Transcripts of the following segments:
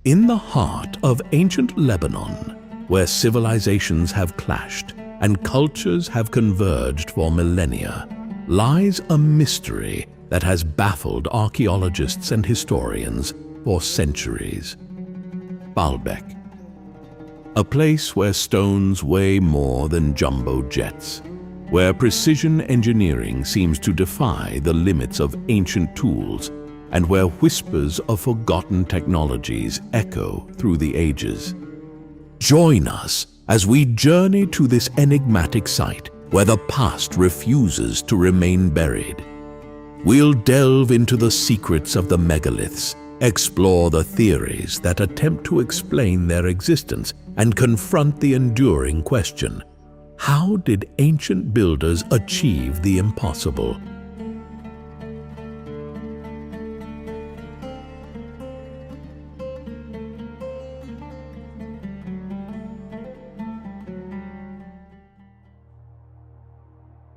In the heart of ancient Lebanon, where civilizations have clashed and cultures have converged for millennia, lies a mystery that has baffled archaeologists and historians for centuries. Baalbeck, a place where stones weigh more than jumbo jets, where precision engineering seems to defy the limits of ancient tools, and where whispers of forgotten technologies echo through the ages. Join us as we journey to this enigmatic site where the past refuses to remain buried. We'll delve into the secrets of the megaliths, explore the theories that attempt to explain their existence, and confront the enduring question: how did ancient builders achieve the impossible?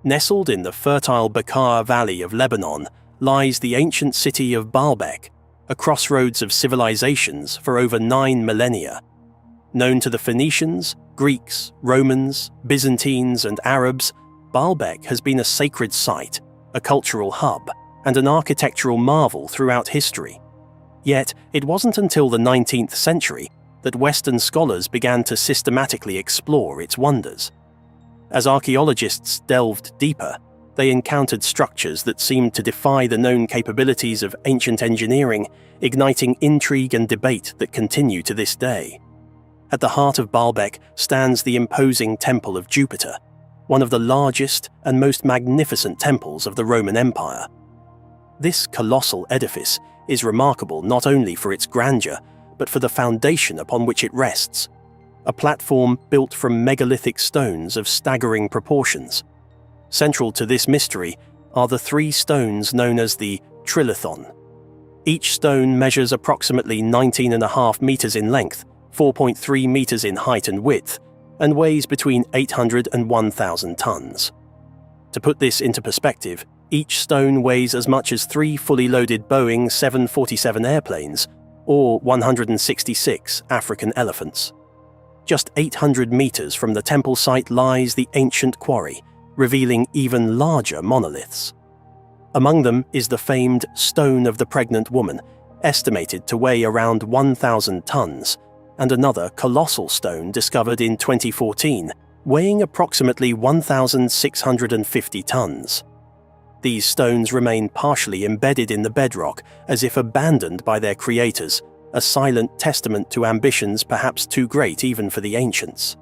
Nestled in the fertile Bekaa Valley of Lebanon lies the ancient city of Baalbeck, a crossroads of civilizations for over 9 millennia. Known to the Phoenicians, Greeks, Romans, Byzantines, and Arabs, Baalbeck has been a sacred site, a cultural hub, and an architectural marvel throughout history. Yet, it wasn't until the 19th century that Western scholars began to systematically explore its wonders. As archaeologists delved deeper, they encountered structures that seemed to defy the known capabilities of ancient engineering, igniting intrigue and debate that continue to this day. At the heart of Baalbeck stands the imposing Temple of Jupiter, one of the largest and most magnificent temples of the Roman Empire. This colossal edifice is remarkable not only for its grandeur, but for the foundation upon which it rests, a platform built from megalithic stones of staggering proportions. Central to this mystery are the 3 stones known as the trilithon. Each stone measures approximately 19.5 meters in length, 4.3 meters in height and width, and weighs between 800 and 1,000 tons. To put this into perspective, each stone weighs as much as 3 fully loaded Boeing 747 airplanes, or 166 African elephants. Just 800 meters from the temple site lies the ancient quarry, revealing even larger monoliths. Among them is the famed Stone of the Pregnant Woman, estimated to weigh around 1,000 tons, and another colossal stone discovered in 2014, weighing approximately 1,650 tons. These stones remain partially embedded in the bedrock, as if abandoned by their creators, a silent testament to ambitions perhaps too great even for the ancients.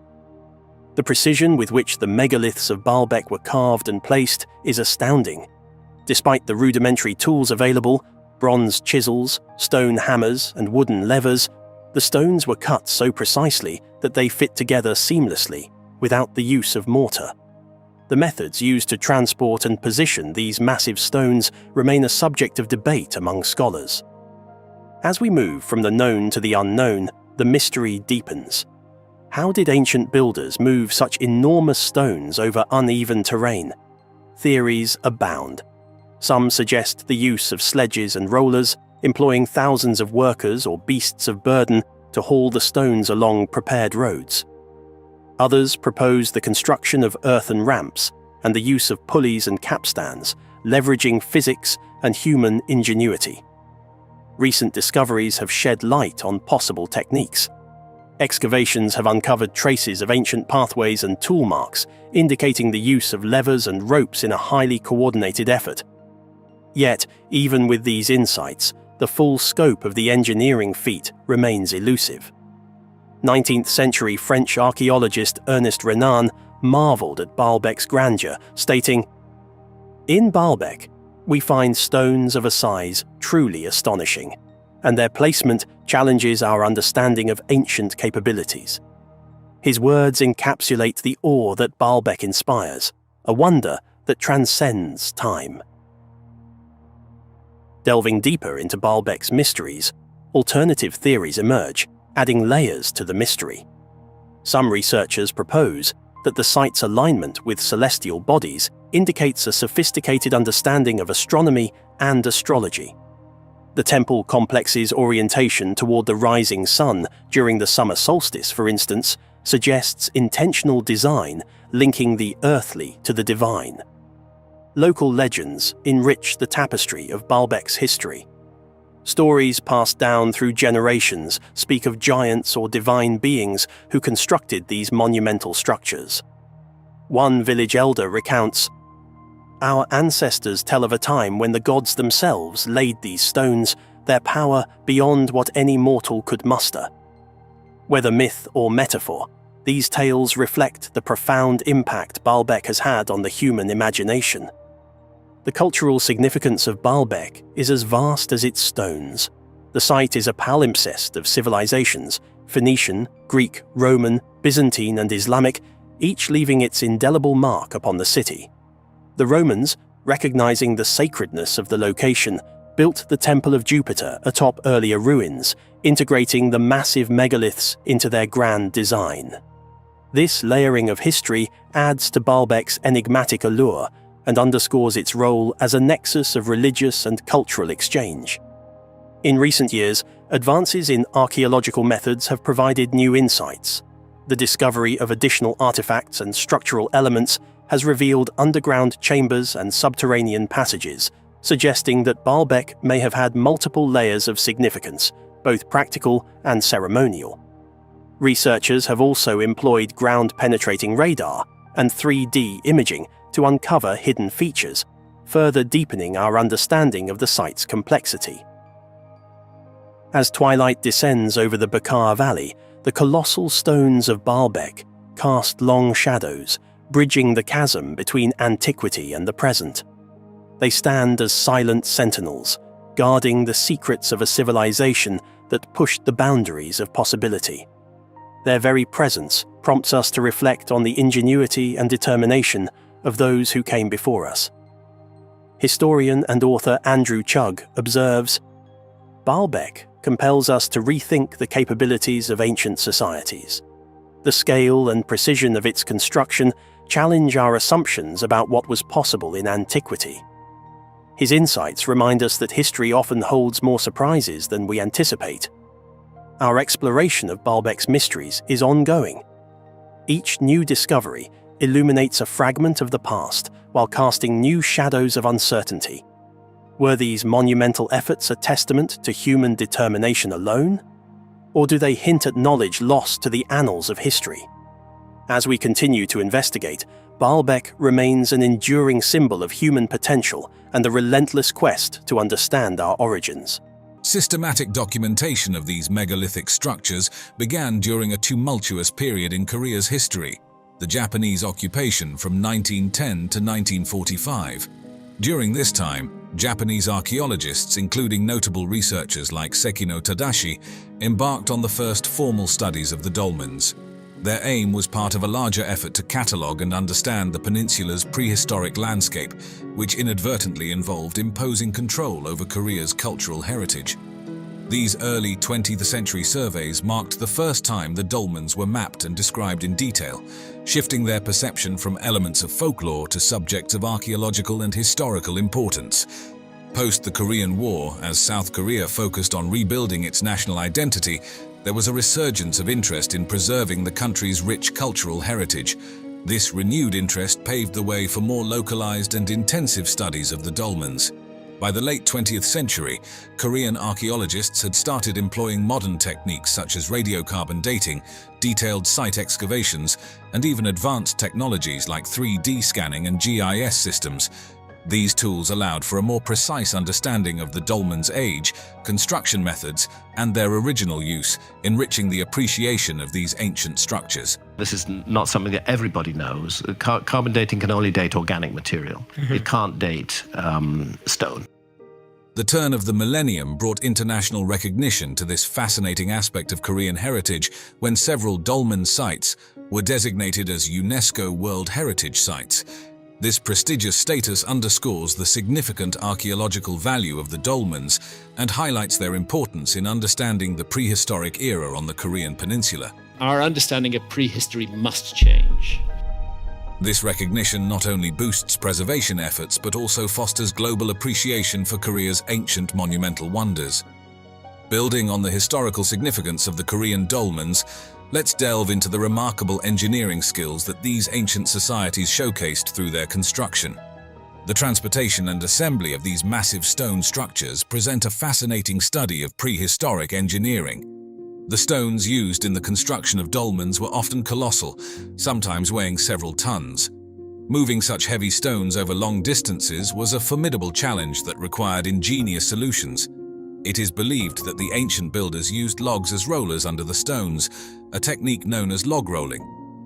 The precision with which the megaliths of Baalbeck were carved and placed is astounding. Despite the rudimentary tools available, bronze chisels, stone hammers, and wooden levers, the stones were cut so precisely that they fit together seamlessly, without the use of mortar. The methods used to transport and position these massive stones remain a subject of debate among scholars. As we move from the known to the unknown, the mystery deepens. How did ancient builders move such enormous stones over uneven terrain? Theories abound. Some suggest the use of sledges and rollers, employing thousands of workers or beasts of burden to haul the stones along prepared roads. Others propose the construction of earthen ramps and the use of pulleys and capstans, leveraging physics and human ingenuity. Recent discoveries have shed light on possible techniques. Excavations have uncovered traces of ancient pathways and tool marks, indicating the use of levers and ropes in a highly coordinated effort. Yet, even with these insights, the full scope of the engineering feat remains elusive. 19th century French archaeologist Ernest Renan marveled at Baalbeck's grandeur, stating, "In Baalbeck, we find stones of a size truly astonishing, and their placement challenges our understanding of ancient capabilities." His words encapsulate the awe that Baalbeck inspires, a wonder that transcends time. Delving deeper into Baalbeck's mysteries, alternative theories emerge, adding layers to the mystery. Some researchers propose that the site's alignment with celestial bodies indicates a sophisticated understanding of astronomy and astrology. The temple complex's orientation toward the rising sun during the summer solstice, for instance, suggests intentional design linking the earthly to the divine. Local legends enrich the tapestry of Baalbeck's history. Stories passed down through generations speak of giants or divine beings who constructed these monumental structures. One village elder recounts, "Our ancestors tell of a time when the gods themselves laid these stones, their power beyond what any mortal could muster." Whether myth or metaphor, these tales reflect the profound impact Baalbeck has had on the human imagination. The cultural significance of Baalbeck is as vast as its stones. The site is a palimpsest of civilizations, Phoenician, Greek, Roman, Byzantine and Islamic, each leaving its indelible mark upon the city. The Romans, recognizing the sacredness of the location, built the Temple of Jupiter atop earlier ruins, integrating the massive megaliths into their grand design. This layering of history adds to Baalbeck's enigmatic allure and underscores its role as a nexus of religious and cultural exchange. In recent years, advances in archaeological methods have provided new insights. The discovery of additional artifacts and structural elements has revealed underground chambers and subterranean passages, suggesting that Baalbeck may have had multiple layers of significance, both practical and ceremonial. Researchers have also employed ground-penetrating radar and 3D imaging to uncover hidden features, further deepening our understanding of the site's complexity. As twilight descends over the Bekaa Valley, the colossal stones of Baalbeck cast long shadows, bridging the chasm between antiquity and the present. They stand as silent sentinels, guarding the secrets of a civilization that pushed the boundaries of possibility. Their very presence prompts us to reflect on the ingenuity and determination of those who came before us. Historian and author Andrew Chugg observes, "Baalbeck compels us to rethink the capabilities of ancient societies. The scale and precision of its construction challenge our assumptions about what was possible in antiquity." His insights remind us that history often holds more surprises than we anticipate. Our exploration of Baalbeck's mysteries is ongoing. Each new discovery illuminates a fragment of the past while casting new shadows of uncertainty. Were these monumental efforts a testament to human determination alone? Or do they hint at knowledge lost to the annals of history? As we continue to investigate, Baalbeck remains an enduring symbol of human potential and the relentless quest to understand our origins. Systematic documentation of these megalithic structures began during a tumultuous period in Korea's history, the Japanese occupation from 1910 to 1945. During this time, Japanese archaeologists, including notable researchers like Sekino Tadashi, embarked on the first formal studies of the dolmens. Their aim was part of a larger effort to catalogue and understand the peninsula's prehistoric landscape, which inadvertently involved imposing control over Korea's cultural heritage. These early 20th century surveys marked the first time the dolmens were mapped and described in detail, shifting their perception from elements of folklore to subjects of archaeological and historical importance. Post the Korean War, as South Korea focused on rebuilding its national identity, there was a resurgence of interest in preserving the country's rich cultural heritage. This renewed interest paved the way for more localized and intensive studies of the dolmens. By the late 20th century, Korean archaeologists had started employing modern techniques such as radiocarbon dating, detailed site excavations, and even advanced technologies like 3D scanning and GIS systems. These tools allowed for a more precise understanding of the dolmen's age, construction methods, and their original use, enriching the appreciation of these ancient structures. This is not something that everybody knows. Carbon dating can only date organic material. It can't date stone. The turn of the millennium brought international recognition to this fascinating aspect of Korean heritage when several dolmen sites were designated as UNESCO World Heritage Sites. This prestigious status underscores the significant archaeological value of the dolmens and highlights their importance in understanding the prehistoric era on the Korean peninsula. Our understanding of prehistory must change. This recognition not only boosts preservation efforts but also fosters global appreciation for Korea's ancient monumental wonders. Building on the historical significance of the Korean dolmens, let's delve into the remarkable engineering skills that these ancient societies showcased through their construction. The transportation and assembly of these massive stone structures present a fascinating study of prehistoric engineering. The stones used in the construction of dolmens were often colossal, sometimes weighing several tons. Moving such heavy stones over long distances was a formidable challenge that required ingenious solutions. It is believed that the ancient builders used logs as rollers under the stones, a technique known as log rolling.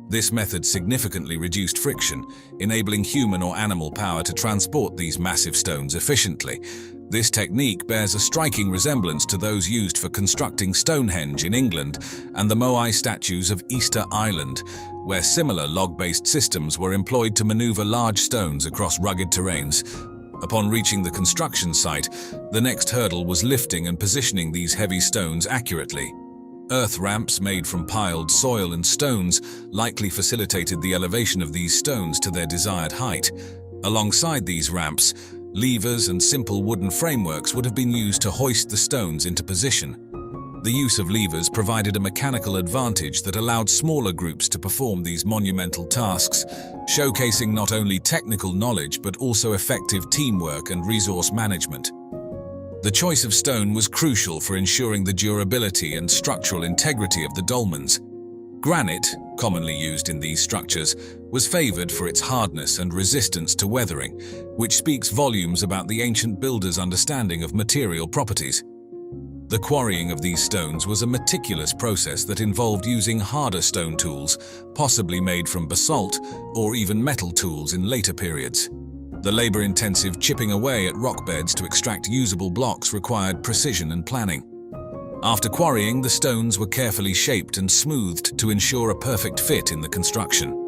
This method significantly reduced friction, enabling human or animal power to transport these massive stones efficiently. This technique bears a striking resemblance to those used for constructing Stonehenge in England and the Moai statues of Easter Island, where similar log-based systems were employed to maneuver large stones across rugged terrains. Upon reaching the construction site, the next hurdle was lifting and positioning these heavy stones accurately. Earth ramps made from piled soil and stones likely facilitated the elevation of these stones to their desired height. Alongside these ramps, levers and simple wooden frameworks would have been used to hoist the stones into position. The use of levers provided a mechanical advantage that allowed smaller groups to perform these monumental tasks, showcasing not only technical knowledge but also effective teamwork and resource management. The choice of stone was crucial for ensuring the durability and structural integrity of the dolmens. Granite, commonly used in these structures, was favored for its hardness and resistance to weathering, which speaks volumes about the ancient builders' understanding of material properties. The quarrying of these stones was a meticulous process that involved using harder stone tools, possibly made from basalt or even metal tools in later periods. The labor-intensive chipping away at rock beds to extract usable blocks required precision and planning. After quarrying, the stones were carefully shaped and smoothed to ensure a perfect fit in the construction.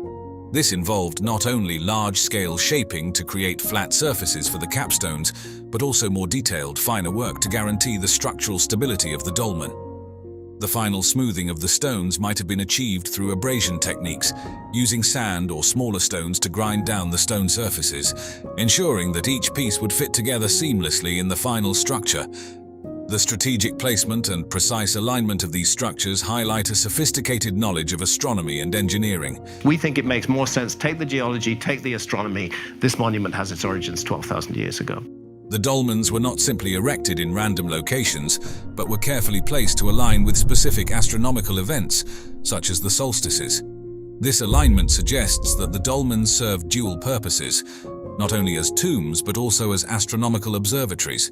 This involved not only large-scale shaping to create flat surfaces for the capstones, but also more detailed, finer work to guarantee the structural stability of the dolmen. The final smoothing of the stones might have been achieved through abrasion techniques, using sand or smaller stones to grind down the stone surfaces, ensuring that each piece would fit together seamlessly in the final structure. The strategic placement and precise alignment of these structures highlight a sophisticated knowledge of astronomy and engineering. We think it makes more sense, take the geology, take the astronomy. This monument has its origins 12,000 years ago. The dolmens were not simply erected in random locations, but were carefully placed to align with specific astronomical events, such as the solstices. This alignment suggests that the dolmens served dual purposes, not only as tombs but also as astronomical observatories.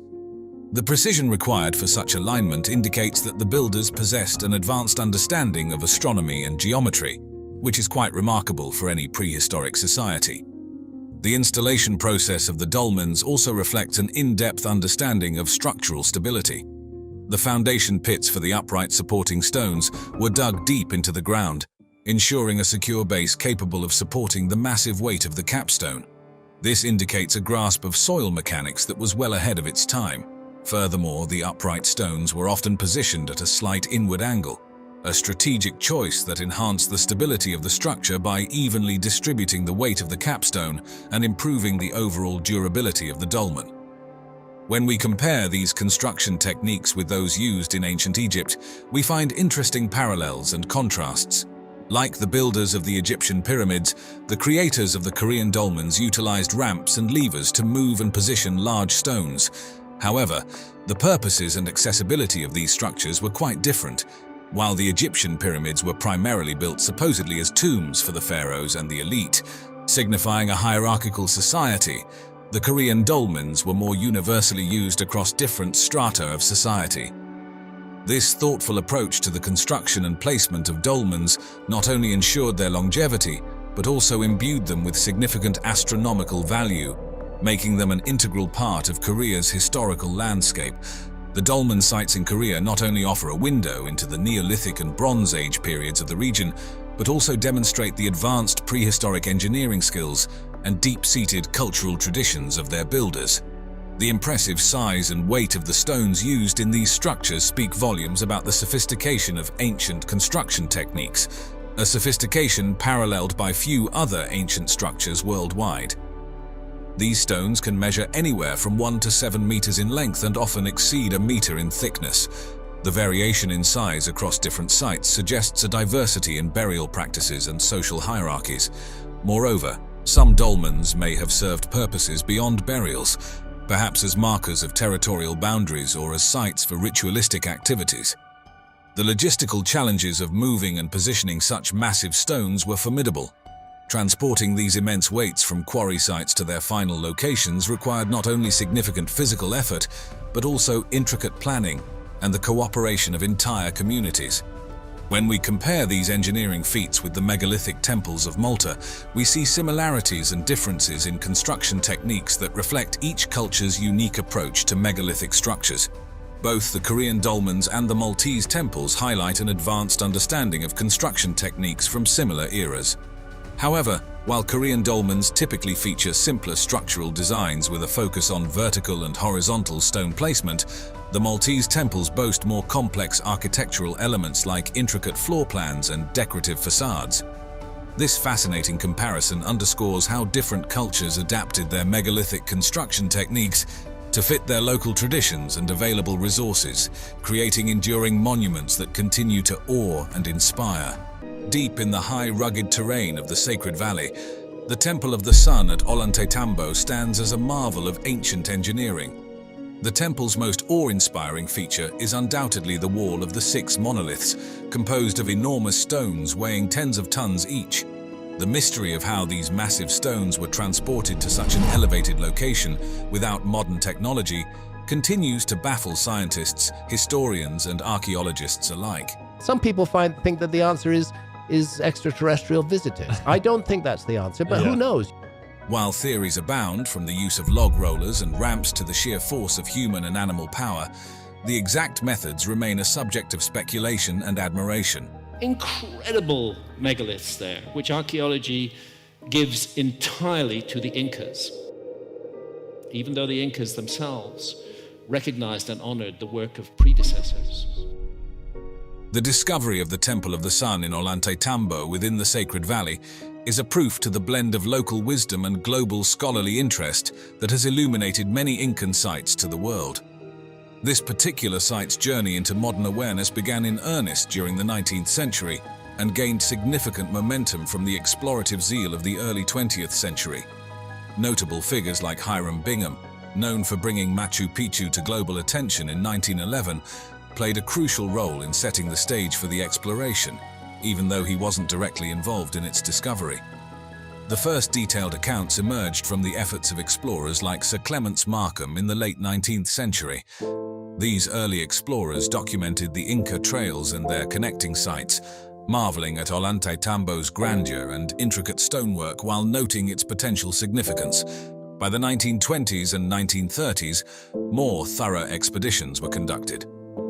The precision required for such alignment indicates that the builders possessed an advanced understanding of astronomy and geometry, which is quite remarkable for any prehistoric society. The installation process of the dolmens also reflects an in-depth understanding of structural stability. The foundation pits for the upright supporting stones were dug deep into the ground, ensuring a secure base capable of supporting the massive weight of the capstone. This indicates a grasp of soil mechanics that was well ahead of its time. Furthermore, the upright stones were often positioned at a slight inward angle, a strategic choice that enhanced the stability of the structure by evenly distributing the weight of the capstone and improving the overall durability of the dolmen. When we compare these construction techniques with those used in ancient Egypt, we find interesting parallels and contrasts. Like the builders of the Egyptian pyramids, the creators of the Korean dolmens utilized ramps and levers to move and position large stones. However, the purposes and accessibility of these structures were quite different. While the Egyptian pyramids were primarily built supposedly as tombs for the pharaohs and the elite, signifying a hierarchical society, the Korean dolmens were more universally used across different strata of society. This thoughtful approach to the construction and placement of dolmens not only ensured their longevity, but also imbued them with significant astronomical value, making them an integral part of Korea's historical landscape. The dolmen sites in Korea not only offer a window into the Neolithic and Bronze Age periods of the region, but also demonstrate the advanced prehistoric engineering skills and deep-seated cultural traditions of their builders. The impressive size and weight of the stones used in these structures speak volumes about the sophistication of ancient construction techniques. a sophistication paralleled by few other ancient structures worldwide. These stones can measure anywhere from 1 to 7 meters in length and often exceed a meter in thickness. The variation in size across different sites suggests a diversity in burial practices and social hierarchies. Moreover, some dolmens may have served purposes beyond burials, perhaps as markers of territorial boundaries or as sites for ritualistic activities. The logistical challenges of moving and positioning such massive stones were formidable. Transporting these immense weights from quarry sites to their final locations required not only significant physical effort, but also intricate planning and the cooperation of entire communities. When we compare these engineering feats with the megalithic temples of Malta, we see similarities and differences in construction techniques that reflect each culture's unique approach to megalithic structures. Both the Korean dolmens and the Maltese temples highlight an advanced understanding of construction techniques from similar eras. However, while Korean dolmens typically feature simpler structural designs with a focus on vertical and horizontal stone placement, the Maltese temples boast more complex architectural elements like intricate floor plans and decorative facades. This fascinating comparison underscores how different cultures adapted their megalithic construction techniques to fit their local traditions and available resources, creating enduring monuments that continue to awe and inspire. Deep in the high, rugged terrain of the Sacred Valley, the Temple of the Sun at Ollantaytambo stands as a marvel of ancient engineering. The temple's most awe-inspiring feature is undoubtedly the wall of the Six Monoliths, composed of enormous stones weighing tens of tons each. The mystery of how these massive stones were transported to such an elevated location without modern technology continues to baffle scientists, historians, and archaeologists alike. Some people think that the answer is extraterrestrial visitors. I don't think that's the answer, but who knows? While theories abound, from the use of log rollers and ramps to the sheer force of human and animal power, the exact methods remain a subject of speculation and admiration. Incredible megaliths there, which archaeology gives entirely to the Incas, even though the Incas themselves recognized and honored the work of predecessors. The discovery of the Temple of the Sun in Ollantaytambo within the Sacred Valley is a proof to the blend of local wisdom and global scholarly interest that has illuminated many Incan sites to the world. This particular site's journey into modern awareness began in earnest during the 19th century and gained significant momentum from the explorative zeal of the early 20th century. Notable figures like Hiram Bingham, known for bringing Machu Picchu to global attention in 1911, played a crucial role in setting the stage for the exploration, even though he wasn't directly involved in its discovery. The first detailed accounts emerged from the efforts of explorers like Sir Clements Markham in the late 19th century. These early explorers documented the Inca trails and their connecting sites, marveling at Ollantaytambo's grandeur and intricate stonework while noting its potential significance. By the 1920s and 1930s, more thorough expeditions were conducted.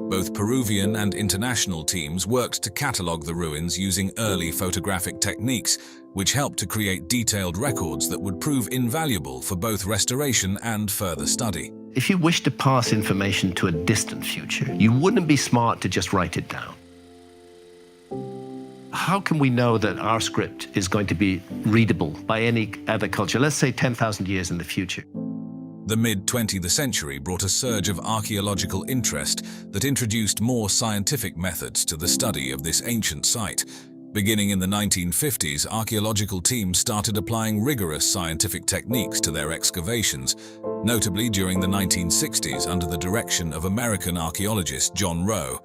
Both Peruvian and international teams worked to catalogue the ruins using early photographic techniques, which helped to create detailed records that would prove invaluable for both restoration and further study. If you wish to pass information to a distant future, you wouldn't be smart to just write it down. How can we know that our script is going to be readable by any other culture, let's say 10,000 years in the future? The mid-20th century brought a surge of archaeological interest that introduced more scientific methods to the study of this ancient site. Beginning in the 1950s, archaeological teams started applying rigorous scientific techniques to their excavations, notably during the 1960s under the direction of American archaeologist John Rowe.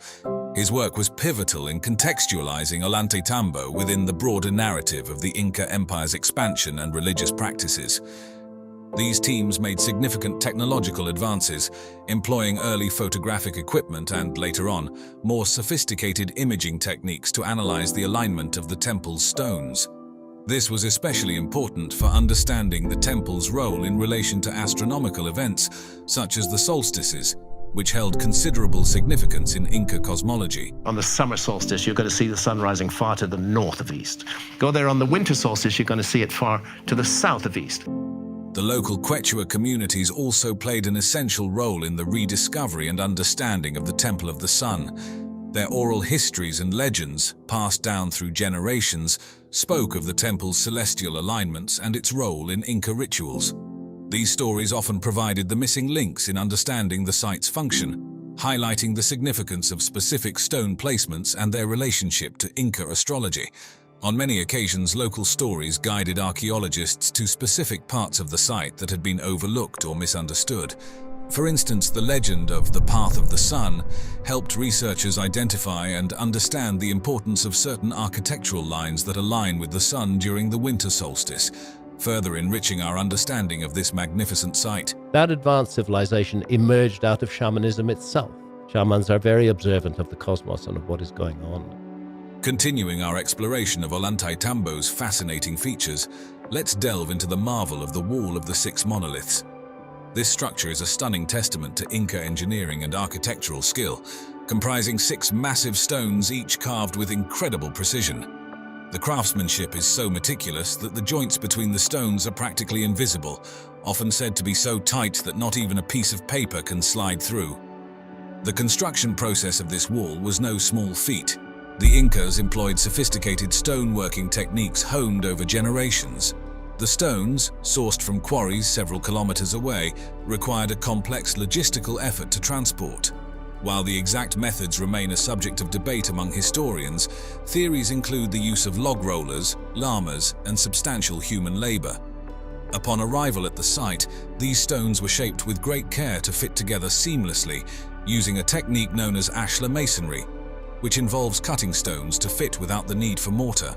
His work was pivotal in contextualizing Ollantaytambo within the broader narrative of the Inca Empire's expansion and religious practices. These teams made significant technological advances, employing early photographic equipment and, later on, more sophisticated imaging techniques to analyze the alignment of the temple's stones. This was especially important for understanding the temple's role in relation to astronomical events, such as the solstices, which held considerable significance in Inca cosmology. On the summer solstice, you're going to see the sun rising far to the north of east. Go there on the winter solstice, you're going to see it far to the south of east. The local Quechua communities also played an essential role in the rediscovery and understanding of the Temple of the Sun. Their oral histories and legends, passed down through generations, spoke of the temple's celestial alignments and its role in Inca rituals. These stories often provided the missing links in understanding the site's function, highlighting the significance of specific stone placements and their relationship to Inca astrology. On many occasions, local stories guided archaeologists to specific parts of the site that had been overlooked or misunderstood. For instance, the legend of the Path of the Sun helped researchers identify and understand the importance of certain architectural lines that align with the sun during the winter solstice, further enriching our understanding of this magnificent site. That advanced civilization emerged out of shamanism itself. Shamans are very observant of the cosmos and of what is going on. Continuing our exploration of Ollantaytambo's fascinating features, let's delve into the marvel of the Wall of the Six Monoliths. This structure is a stunning testament to Inca engineering and architectural skill, comprising 6 massive stones, each carved with incredible precision. The craftsmanship is so meticulous that the joints between the stones are practically invisible, often said to be so tight that not even a piece of paper can slide through. The construction process of this wall was no small feat. The Incas employed sophisticated stoneworking techniques honed over generations. The stones, sourced from quarries several kilometers away, required a complex logistical effort to transport. While the exact methods remain a subject of debate among historians, theories include the use of log rollers, llamas, and substantial human labor. Upon arrival at the site, these stones were shaped with great care to fit together seamlessly, using a technique known as ashlar masonry, which involves cutting stones to fit without the need for mortar.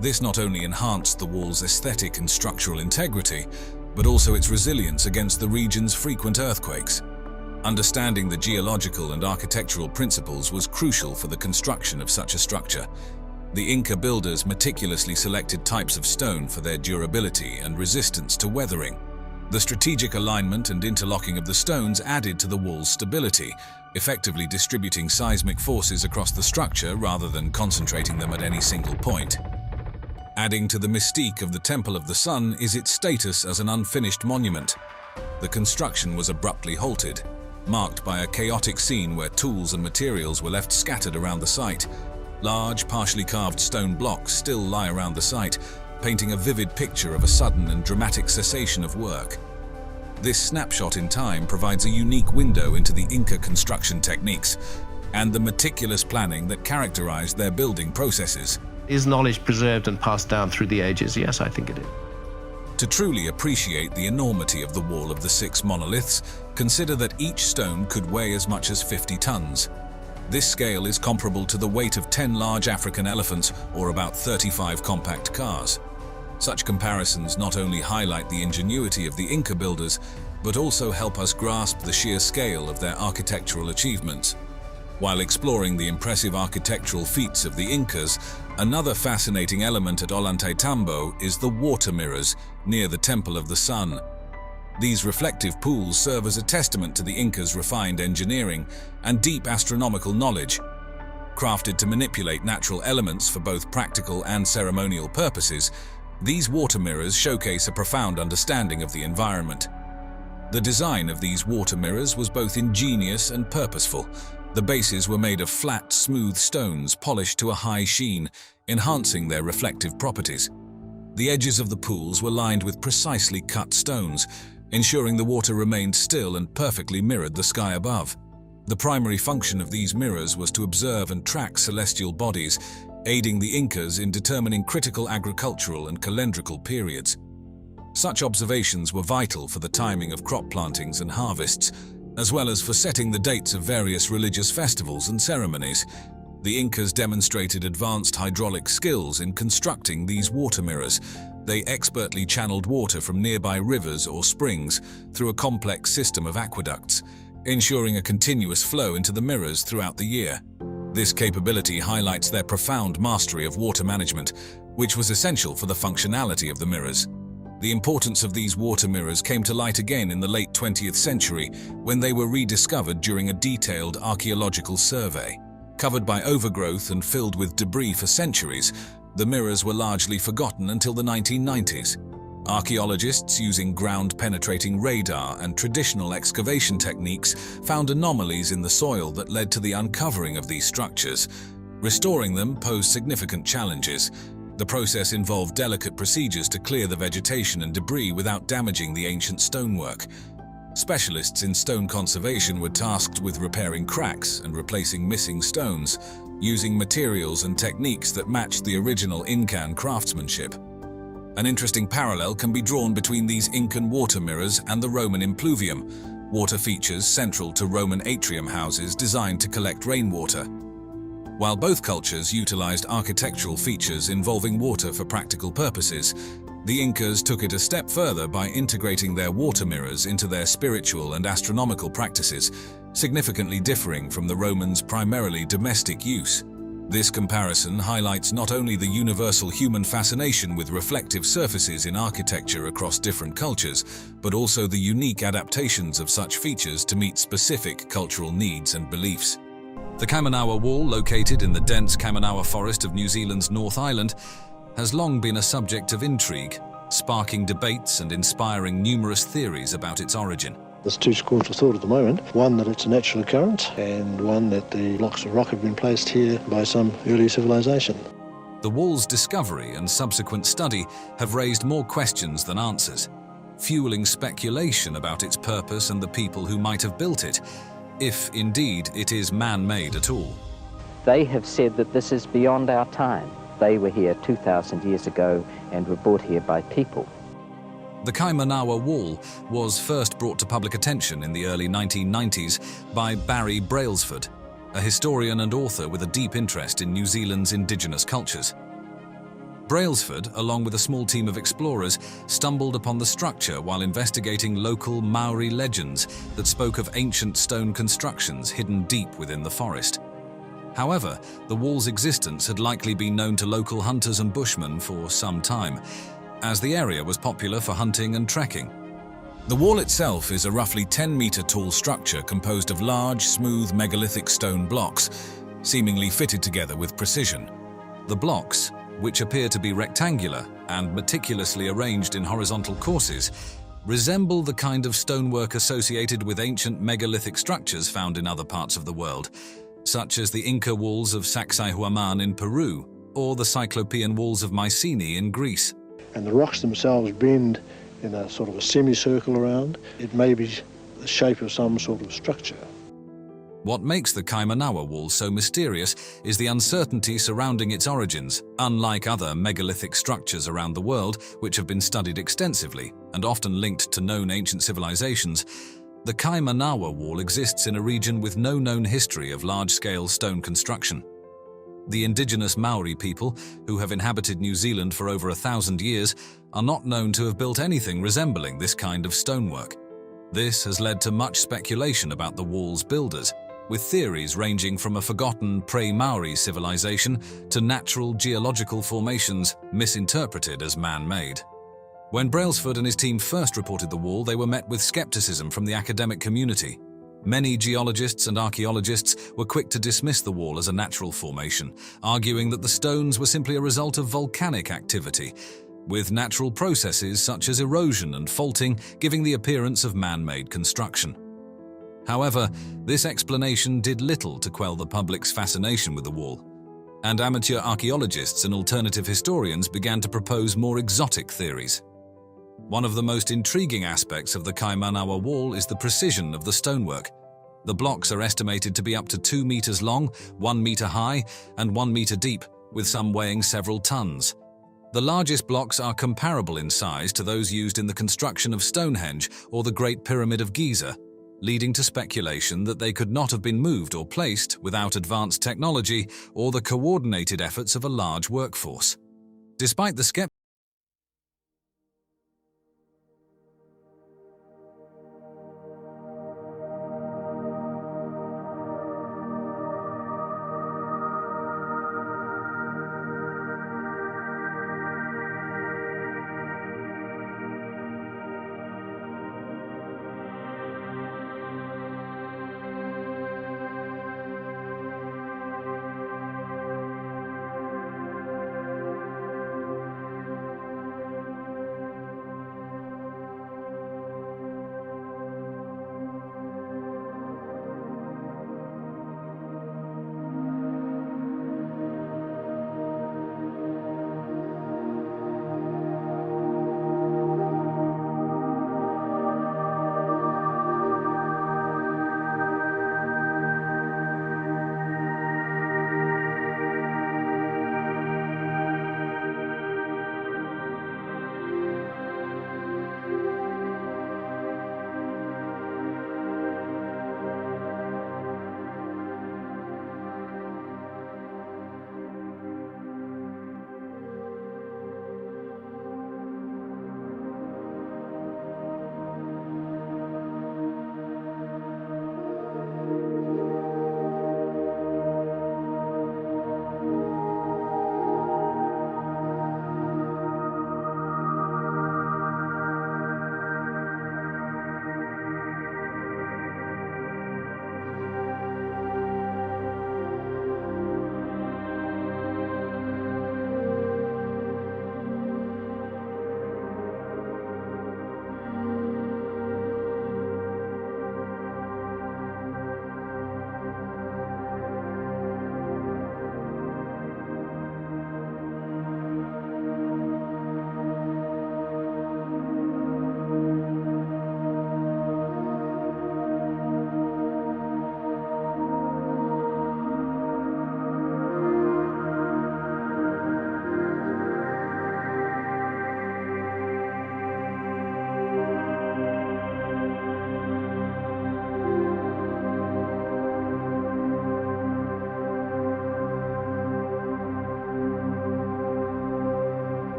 This not only enhanced the wall's aesthetic and structural integrity, but also its resilience against the region's frequent earthquakes. Understanding the geological and architectural principles was crucial for the construction of such a structure. The Inca builders meticulously selected types of stone for their durability and resistance to weathering. The strategic alignment and interlocking of the stones added to the wall's stability, effectively distributing seismic forces across the structure rather than concentrating them at any single point. Adding to the mystique of the Temple of the Sun is its status as an unfinished monument. The construction was abruptly halted, marked by a chaotic scene where tools and materials were left scattered around the site. Large, partially carved stone blocks still lie around the site, painting a vivid picture of a sudden and dramatic cessation of work. This snapshot in time provides a unique window into the Inca construction techniques and the meticulous planning that characterized their building processes. Is knowledge preserved and passed down through the ages? Yes, I think it is. To truly appreciate the enormity of the Wall of the Six Monoliths, consider that each stone could weigh as much as 50 tons. This scale is comparable to the weight of 10 large African elephants or about 35 compact cars. Such comparisons not only highlight the ingenuity of the Inca builders, but also help us grasp the sheer scale of their architectural achievements. While exploring the impressive architectural feats of the Incas, another fascinating element at Ollantaytambo is the water mirrors near the Temple of the Sun. These reflective pools serve as a testament to the Incas' refined engineering and deep astronomical knowledge. Crafted to manipulate natural elements for both practical and ceremonial purposes, these water mirrors showcase a profound understanding of the environment. The design of these water mirrors was both ingenious and purposeful. The bases were made of flat, smooth stones polished to a high sheen, enhancing their reflective properties. The edges of the pools were lined with precisely cut stones, ensuring the water remained still and perfectly mirrored the sky above. The primary function of these mirrors was to observe and track celestial bodies, aiding the Incas in determining critical agricultural and calendrical periods. Such observations were vital for the timing of crop plantings and harvests, as well as for setting the dates of various religious festivals and ceremonies. The Incas demonstrated advanced hydraulic skills in constructing these water mirrors. They expertly channeled water from nearby rivers or springs through a complex system of aqueducts, ensuring a continuous flow into the mirrors throughout the year. This capability highlights their profound mastery of water management, which was essential for the functionality of the mirrors. The importance of these water mirrors came to light again in the late 20th century when they were rediscovered during a detailed archaeological survey. Covered by overgrowth and filled with debris for centuries, the mirrors were largely forgotten until the 1990s. Archaeologists using ground-penetrating radar and traditional excavation techniques found anomalies in the soil that led to the uncovering of these structures. Restoring them posed significant challenges. The process involved delicate procedures to clear the vegetation and debris without damaging the ancient stonework. Specialists in stone conservation were tasked with repairing cracks and replacing missing stones, using materials and techniques that matched the original Incan craftsmanship. An interesting parallel can be drawn between these Incan water mirrors and the Roman impluvium, water features central to Roman atrium houses designed to collect rainwater. While both cultures utilized architectural features involving water for practical purposes, the Incas took it a step further by integrating their water mirrors into their spiritual and astronomical practices, significantly differing from the Romans' primarily domestic use. This comparison highlights not only the universal human fascination with reflective surfaces in architecture across different cultures, but also the unique adaptations of such features to meet specific cultural needs and beliefs. The Kaimanawa Wall, located in the dense Kaimanawa forest of New Zealand's North Island, has long been a subject of intrigue, sparking debates and inspiring numerous theories about its origin. There's two schools of thought at the moment. One that it's a natural occurrence, and one that the blocks of rock have been placed here by some early civilization. The wall's discovery and subsequent study have raised more questions than answers, fueling speculation about its purpose and the people who might have built it, if indeed it is man-made at all. They have said that this is beyond our time. They were here 2,000 years ago and were brought here by people. The Kaimanawa Wall was first brought to public attention in the early 1990s by Barry Brailsford, a historian and author with a deep interest in New Zealand's indigenous cultures. Brailsford, along with a small team of explorers, stumbled upon the structure while investigating local Maori legends that spoke of ancient stone constructions hidden deep within the forest. However, the wall's existence had likely been known to local hunters and bushmen for some time, as the area was popular for hunting and trekking. The wall itself is a roughly 10-meter tall structure composed of large, smooth megalithic stone blocks, seemingly fitted together with precision. The blocks, which appear to be rectangular and meticulously arranged in horizontal courses, resemble the kind of stonework associated with ancient megalithic structures found in other parts of the world, such as the Inca walls of Sacsayhuaman in Peru or the Cyclopean walls of Mycenae in Greece. And the rocks themselves bend in a sort of a semicircle around. It may be the shape of some sort of structure. What makes the Kaimanawa Wall so mysterious is the uncertainty surrounding its origins. Unlike other megalithic structures around the world, which have been studied extensively and often linked to known ancient civilizations, the Kaimanawa Wall exists in a region with no known history of large-scale stone construction. The indigenous Maori people, who have inhabited New Zealand for over 1,000 years, are not known to have built anything resembling this kind of stonework. This has led to much speculation about the wall's builders, with theories ranging from a forgotten pre-Maori civilization to natural geological formations misinterpreted as man-made. When Brailsford and his team first reported the wall, they were met with skepticism from the academic community. Many geologists and archaeologists were quick to dismiss the wall as a natural formation, arguing that the stones were simply a result of volcanic activity, with natural processes such as erosion and faulting giving the appearance of man-made construction. However, this explanation did little to quell the public's fascination with the wall, and amateur archaeologists and alternative historians began to propose more exotic theories. One of the most intriguing aspects of the Kaimanawa Wall is the precision of the stonework. The blocks are estimated to be up to 2 meters long, 1 meter high, and 1 meter deep, with some weighing several tons. The largest blocks are comparable in size to those used in the construction of Stonehenge or the Great Pyramid of Giza, leading to speculation that they could not have been moved or placed without advanced technology or the coordinated efforts of a large workforce. Despite the skepticism,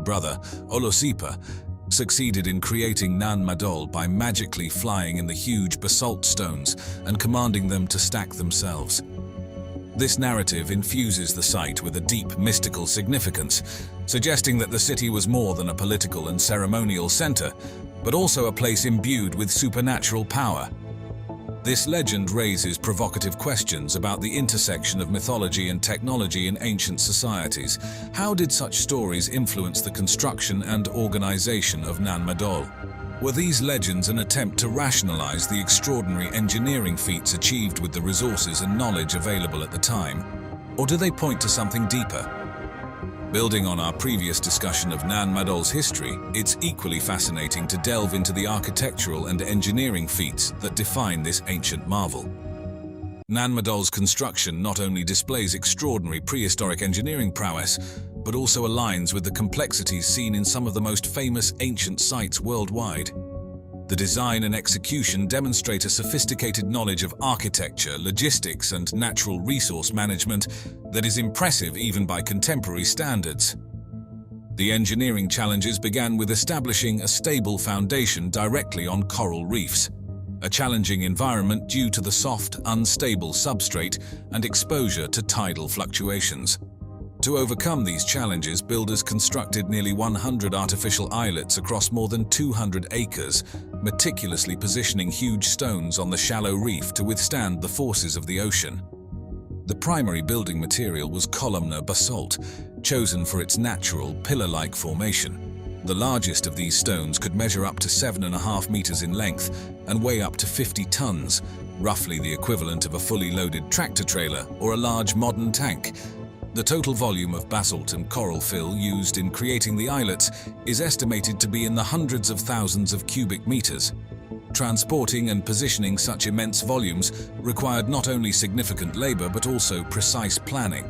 brother, Olosipa, succeeded in creating Nan Madol by magically flying in the huge basalt stones and commanding them to stack themselves. This narrative infuses the site with a deep mystical significance, suggesting that the city was more than a political and ceremonial center, but also a place imbued with supernatural power. This legend raises provocative questions about the intersection of mythology and technology in ancient societies. How did such stories influence the construction and organization of Nan Madol? Were these legends an attempt to rationalize the extraordinary engineering feats achieved with the resources and knowledge available at the time? Or do they point to something deeper? Building on our previous discussion of Nan Madol's history, it's equally fascinating to delve into the architectural and engineering feats that define this ancient marvel. Nan Madol's construction not only displays extraordinary prehistoric engineering prowess, but also aligns with the complexities seen in some of the most famous ancient sites worldwide. The design and execution demonstrate a sophisticated knowledge of architecture, logistics, and natural resource management that is impressive even by contemporary standards. The engineering challenges began with establishing a stable foundation directly on coral reefs, a challenging environment due to the soft, unstable substrate and exposure to tidal fluctuations. To overcome these challenges, builders constructed nearly 100 artificial islets across more than 200 acres, meticulously positioning huge stones on the shallow reef to withstand the forces of the ocean. The primary building material was columnar basalt, chosen for its natural, pillar-like formation. The largest of these stones could measure up to 7.5 meters in length and weigh up to 50 tons, roughly the equivalent of a fully loaded tractor trailer or a large modern tank. The total volume of basalt and coral fill used in creating the islets is estimated to be in the hundreds of thousands of cubic meters. Transporting and positioning such immense volumes required not only significant labor but also precise planning.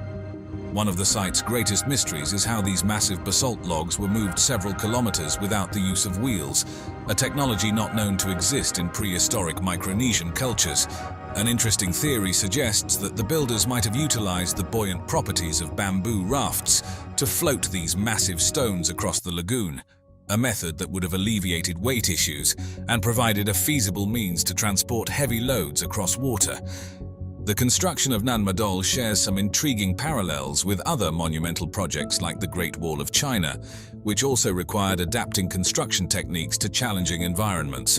One of the site's greatest mysteries is how these massive basalt logs were moved several kilometers without the use of wheels, a technology not known to exist in prehistoric Micronesian cultures. An interesting theory suggests that the builders might have utilized the buoyant properties of bamboo rafts to float these massive stones across the lagoon, a method that would have alleviated weight issues and provided a feasible means to transport heavy loads across water. The construction of Nan Madol shares some intriguing parallels with other monumental projects like the Great Wall of China, which also required adapting construction techniques to challenging environments.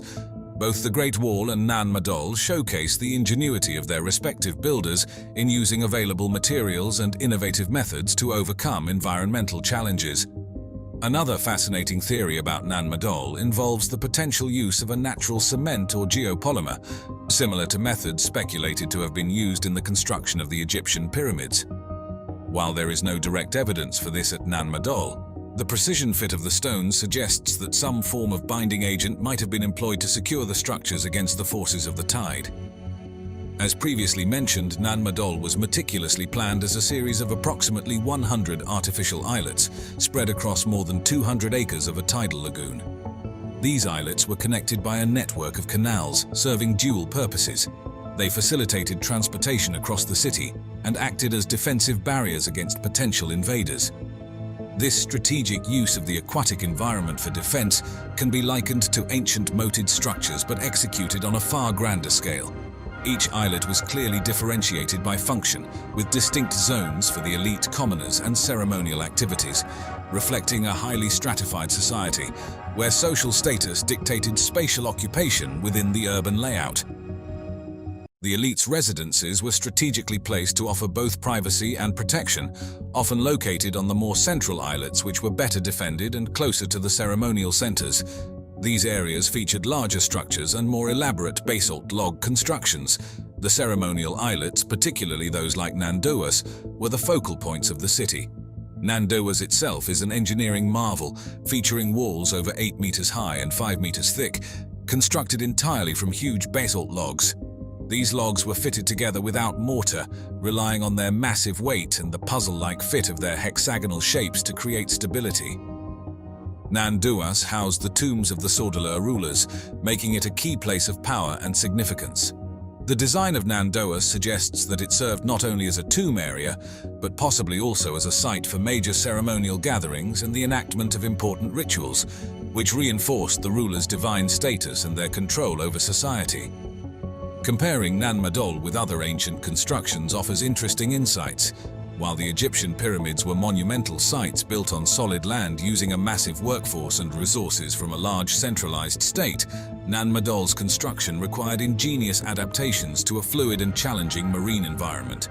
Both the Great Wall and Nan Madol showcase the ingenuity of their respective builders in using available materials and innovative methods to overcome environmental challenges. Another fascinating theory about Nan Madol involves the potential use of a natural cement or geopolymer, similar to methods speculated to have been used in the construction of the Egyptian pyramids. While there is no direct evidence for this at Nan Madol, the precision fit of the stones suggests that some form of binding agent might have been employed to secure the structures against the forces of the tide. As previously mentioned, Nan Madol was meticulously planned as a series of approximately 100 artificial islets spread across more than 200 acres of a tidal lagoon. These islets were connected by a network of canals serving dual purposes. They facilitated transportation across the city and acted as defensive barriers against potential invaders. This strategic use of the aquatic environment for defense can be likened to ancient moated structures but executed on a far grander scale. Each islet was clearly differentiated by function, with distinct zones for the elite commoners and ceremonial activities, reflecting a highly stratified society, where social status dictated spatial occupation within the urban layout. The elite's residences were strategically placed to offer both privacy and protection, often located on the more central islets which were better defended and closer to the ceremonial centers. These areas featured larger structures and more elaborate basalt log constructions. The ceremonial islets, particularly those like Nan Dowas, were the focal points of the city. Nan Dowas itself is an engineering marvel, featuring walls over 8 meters high and 5 meters thick, constructed entirely from huge basalt logs. These logs were fitted together without mortar, relying on their massive weight and the puzzle-like fit of their hexagonal shapes to create stability. Nan Dowas housed the tombs of the Sordala rulers, making it a key place of power and significance. The design of Nan Madol suggests that it served not only as a tomb area, but possibly also as a site for major ceremonial gatherings and the enactment of important rituals, which reinforced the ruler's divine status and their control over society. Comparing Nan Madol with other ancient constructions offers interesting insights. While the Egyptian pyramids were monumental sites built on solid land using a massive workforce and resources from a large centralized state, Nan Madol's construction required ingenious adaptations to a fluid and challenging marine environment.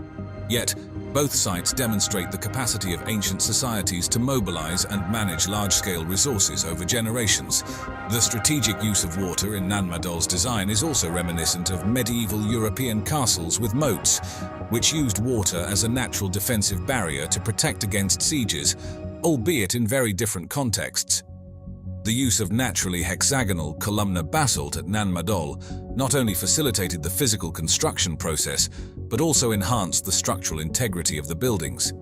Yet, both sites demonstrate the capacity of ancient societies to mobilize and manage large-scale resources over generations. The strategic use of water in Nan Madol's design is also reminiscent of medieval European castles with moats, which used water as a natural defensive barrier to protect against sieges, albeit in very different contexts. The use of naturally hexagonal columnar basalt at Nan Madol not only facilitated the physical construction process, but also enhanced the structural integrity of the buildings.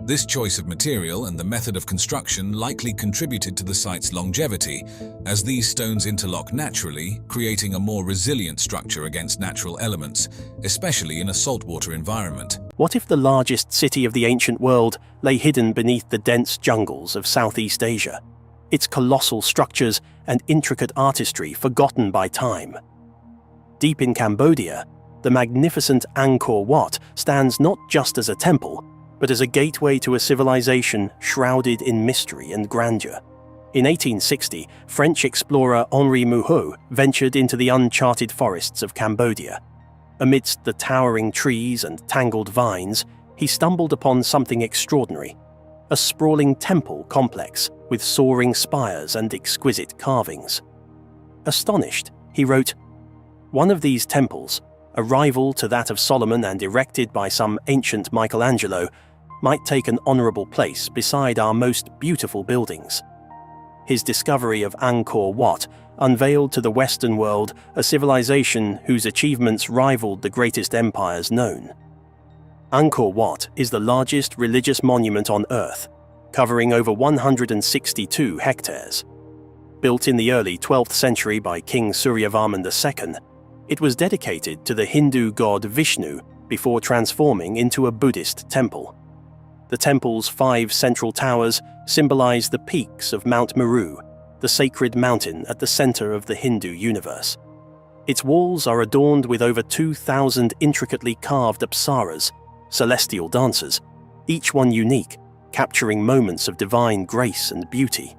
This choice of material and the method of construction likely contributed to the site's longevity, as these stones interlock naturally, creating a more resilient structure against natural elements, especially in a saltwater environment. What if the largest city of the ancient world lay hidden beneath the dense jungles of Southeast Asia? Its colossal structures and intricate artistry forgotten by time. Deep in Cambodia, the magnificent Angkor Wat stands not just as a temple, but as a gateway to a civilization shrouded in mystery and grandeur. In 1860, French explorer Henri Mouhot ventured into the uncharted forests of Cambodia. Amidst the towering trees and tangled vines, he stumbled upon something extraordinary: a sprawling temple complex with soaring spires and exquisite carvings. Astonished, he wrote, "One of these temples, a rival to that of Solomon and erected by some ancient Michelangelo, might take an honorable place beside our most beautiful buildings." His discovery of Angkor Wat unveiled to the Western world a civilization whose achievements rivaled the greatest empires known. Angkor Wat is the largest religious monument on Earth, covering over 162 hectares. Built in the early 12th century by King Suryavarman II, it was dedicated to the Hindu god Vishnu before transforming into a Buddhist temple. The temple's 5 central towers symbolize the peaks of Mount Meru, the sacred mountain at the center of the Hindu universe. Its walls are adorned with over 2,000 intricately carved apsaras, celestial dancers, each one unique, capturing moments of divine grace and beauty.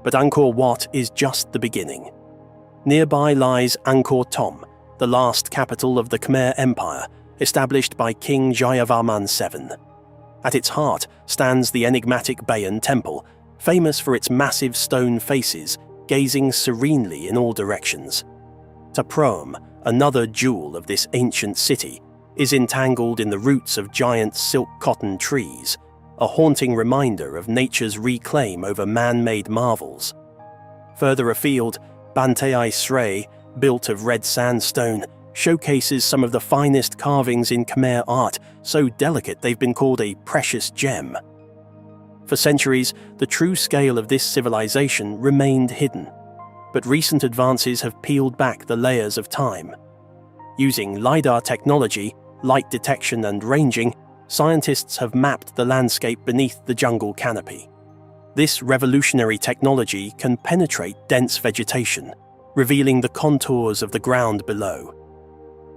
But Angkor Wat is just the beginning. Nearby lies Angkor Thom, the last capital of the Khmer Empire, established by King Jayavarman VII. At its heart stands the enigmatic Bayon Temple, famous for its massive stone faces gazing serenely in all directions. Taproam, another jewel of this ancient city, is entangled in the roots of giant silk cotton trees, a haunting reminder of nature's reclaim over man-made marvels. Further afield, Banteay Srey, built of red sandstone, showcases some of the finest carvings in Khmer art, so delicate they've been called a precious gem. For centuries, the true scale of this civilization remained hidden, but recent advances have peeled back the layers of time. Using LiDAR technology, light detection and ranging, scientists have mapped the landscape beneath the jungle canopy. This revolutionary technology can penetrate dense vegetation, revealing the contours of the ground below.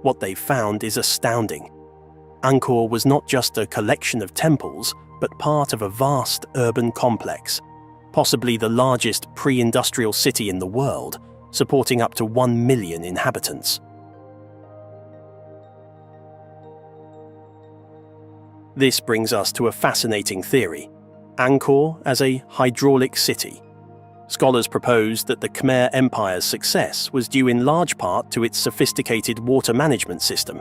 What they've found is astounding. Angkor was not just a collection of temples, but part of a vast urban complex, possibly the largest pre-industrial city in the world, supporting up to 1 million inhabitants. This brings us to a fascinating theory: Angkor as a hydraulic city. Scholars propose that the Khmer Empire's success was due in large part to its sophisticated water management system.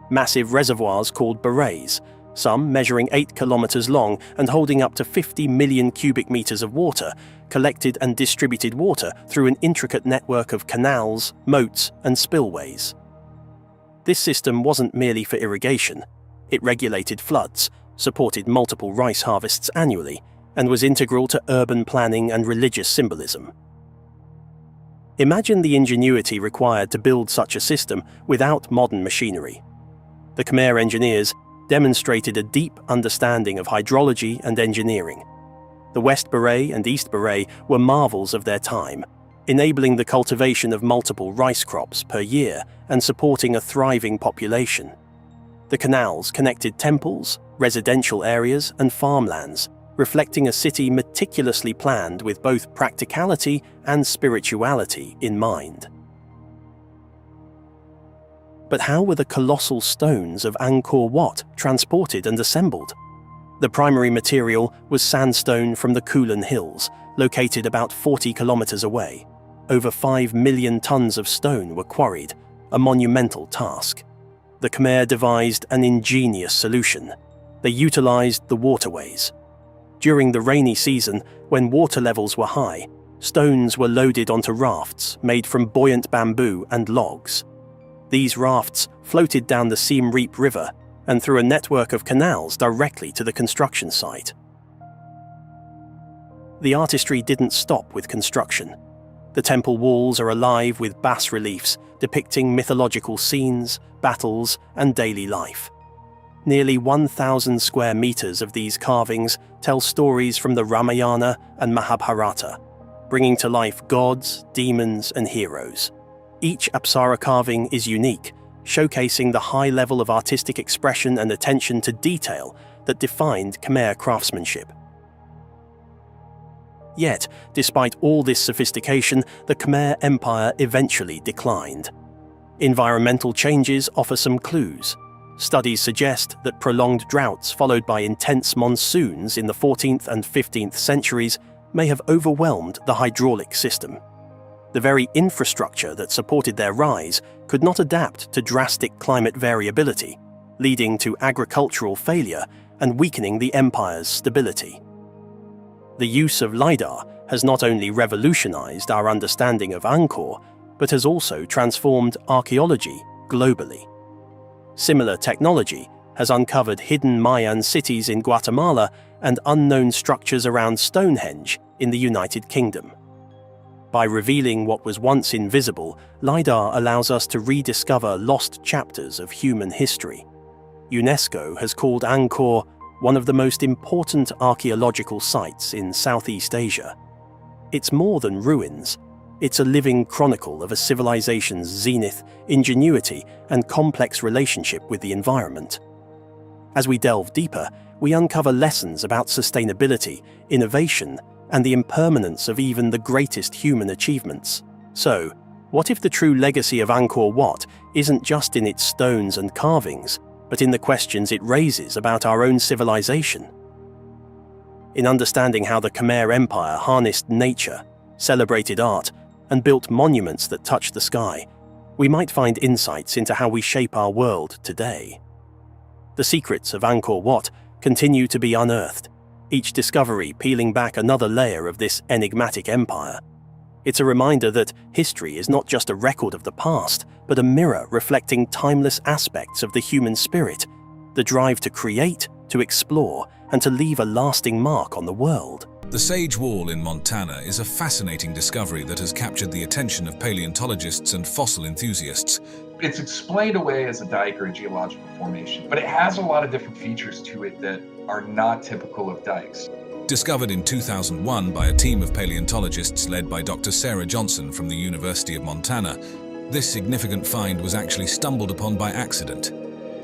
Massive reservoirs called barays, some measuring 8 kilometers long and holding up to 50 million cubic meters of water, collected and distributed water through an intricate network of canals, moats, and spillways. This system wasn't merely for irrigation. It regulated floods, supported multiple rice harvests annually, and was integral to urban planning and religious symbolism. Imagine the ingenuity required to build such a system without modern machinery. The Khmer engineers demonstrated a deep understanding of hydrology and engineering. The West Beret and East Beret were marvels of their time, enabling the cultivation of multiple rice crops per year and supporting a thriving population. The canals connected temples, residential areas, and farmlands, reflecting a city meticulously planned with both practicality and spirituality in mind. But how were the colossal stones of Angkor Wat transported and assembled? The primary material was sandstone from the Kulin Hills, located about 40 kilometers away. Over 5 million tons of stone were quarried, a monumental task. The Khmer devised an ingenious solution. They utilized the waterways. During the rainy season, when water levels were high, stones were loaded onto rafts made from buoyant bamboo and logs. These rafts floated down the Siem Reap River and through a network of canals directly to the construction site. The artistry didn't stop with construction. The temple walls are alive with bas-reliefs depicting mythological scenes, battles, and daily life. Nearly 1,000 square meters of these carvings tell stories from the Ramayana and Mahabharata, bringing to life gods, demons, and heroes. Each Apsara carving is unique, showcasing the high level of artistic expression and attention to detail that defined Khmer craftsmanship. Yet, despite all this sophistication, the Khmer Empire eventually declined. Environmental changes offer some clues. Studies suggest that prolonged droughts followed by intense monsoons in the 14th and 15th centuries may have overwhelmed the hydraulic system. The very infrastructure that supported their rise could not adapt to drastic climate variability, leading to agricultural failure and weakening the empire's stability. The use of LiDAR has not only revolutionized our understanding of Angkor, but has also transformed archaeology globally. Similar technology has uncovered hidden Mayan cities in Guatemala and unknown structures around Stonehenge in the United Kingdom. By revealing what was once invisible, LiDAR allows us to rediscover lost chapters of human history. UNESCO has called Angkor one of the most important archaeological sites in Southeast Asia. It's more than ruins. It's a living chronicle of a civilization's zenith, ingenuity, and complex relationship with the environment. As we delve deeper, we uncover lessons about sustainability, innovation, and the impermanence of even the greatest human achievements. So, what if the true legacy of Angkor Wat isn't just in its stones and carvings, but in the questions it raises about our own civilization? In understanding how the Khmer Empire harnessed nature, celebrated art, and built monuments that touch the sky, we might find insights into how we shape our world today. The secrets of Angkor Wat continue to be unearthed, each discovery peeling back another layer of this enigmatic empire. It's a reminder that history is not just a record of the past, but a mirror reflecting timeless aspects of the human spirit, the drive to create, to explore, and to leave a lasting mark on the world. The Sage Wall in Montana is a fascinating discovery that has captured the attention of paleontologists and fossil enthusiasts. It's explained away as a dike or a geological formation, but it has a lot of different features to it that are not typical of dikes. Discovered in 2001 by a team of paleontologists led by Dr. Sarah Johnson from the University of Montana, this significant find was actually stumbled upon by accident.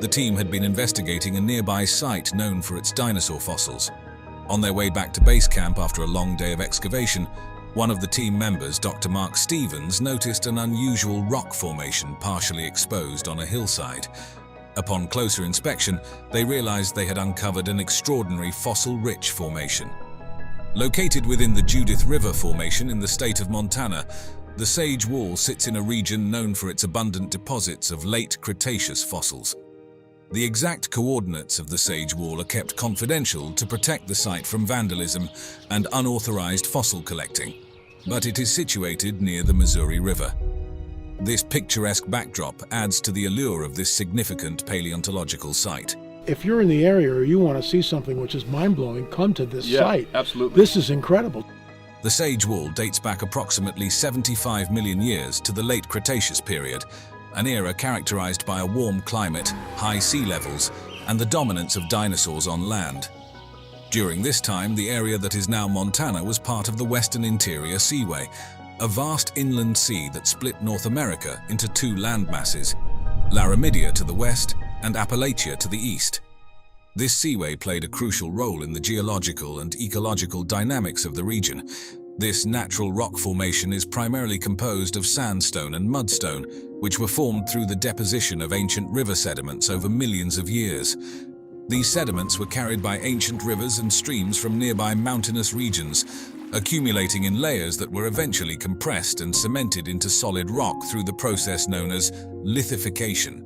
The team had been investigating a nearby site known for its dinosaur fossils. On their way back to base camp after a long day of excavation, one of the team members, Dr. Mark Stevens, noticed an unusual rock formation partially exposed on a hillside. Upon closer inspection, they realized they had uncovered an extraordinary fossil-rich formation. Located within the Judith River Formation in the state of Montana, the Sage Wall sits in a region known for its abundant deposits of late Cretaceous fossils. The exact coordinates of the Sage Wall are kept confidential to protect the site from vandalism and unauthorized fossil collecting, but it is situated near the Missouri River. This picturesque backdrop adds to the allure of this significant paleontological site. If you're in the area or you want to see something which is mind-blowing, come to this site. Absolutely. This is incredible. The Sage Wall dates back approximately 75 million years to the late Cretaceous period, an era characterized by a warm climate, high sea levels, and the dominance of dinosaurs on land. During this time, the area that is now Montana was part of the Western Interior Seaway, a vast inland sea that split North America into two landmasses, Laramidia to the west and Appalachia to the east. This seaway played a crucial role in the geological and ecological dynamics of the region. This natural rock formation is primarily composed of sandstone and mudstone, which were formed through the deposition of ancient river sediments over millions of years. These sediments were carried by ancient rivers and streams from nearby mountainous regions, accumulating in layers that were eventually compressed and cemented into solid rock through the process known as lithification.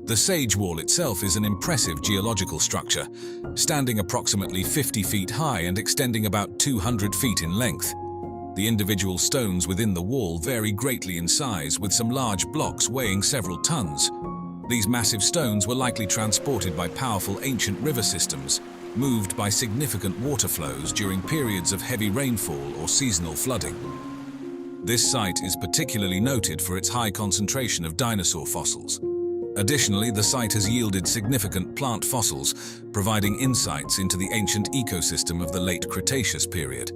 The Sage Wall itself is an impressive geological structure, standing approximately 50 feet high and extending about 200 feet in length. The individual stones within the wall vary greatly in size, with some large blocks weighing several tons. These massive stones were likely transported by powerful ancient river systems, moved by significant water flows during periods of heavy rainfall or seasonal flooding. This site is particularly noted for its high concentration of dinosaur fossils. Additionally, the site has yielded significant plant fossils, providing insights into the ancient ecosystem of the late Cretaceous period.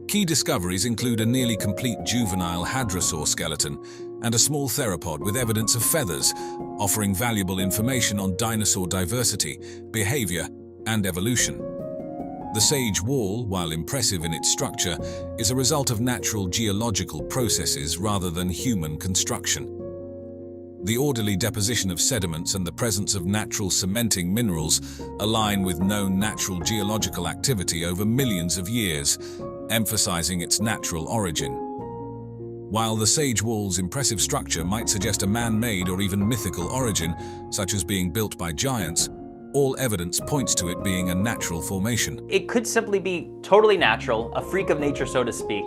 Key discoveries include a nearly complete juvenile hadrosaur skeleton and a small theropod with evidence of feathers, offering valuable information on dinosaur diversity, behavior, and evolution. The Sage Wall, while impressive in its structure, is a result of natural geological processes rather than human construction. The orderly deposition of sediments and the presence of natural cementing minerals align with known natural geological activity over millions of years, emphasizing its natural origin. While the Sage Wall's impressive structure might suggest a man-made or even mythical origin, such as being built by giants, all evidence points to it being a natural formation. It could simply be totally natural, a freak of nature, so to speak.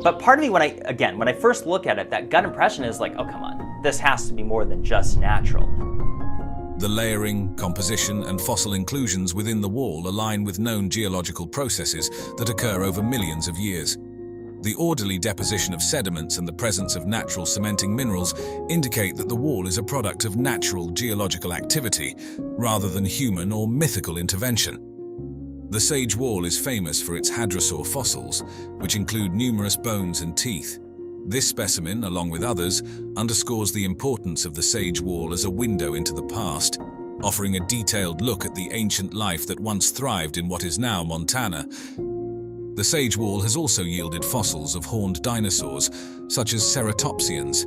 But part of me, when I first look at it, that gut impression is like, oh, come on, this has to be more than just natural. The layering, composition, and fossil inclusions within the wall align with known geological processes that occur over millions of years. The orderly deposition of sediments and the presence of natural cementing minerals indicate that the wall is a product of natural geological activity, rather than human or mythical intervention. The Sage Wall is famous for its hadrosaur fossils, which include numerous bones and teeth. This specimen, along with others, underscores the importance of the Sage Wall as a window into the past, offering a detailed look at the ancient life that once thrived in what is now Montana. The Sage Wall has also yielded fossils of horned dinosaurs, such as ceratopsians.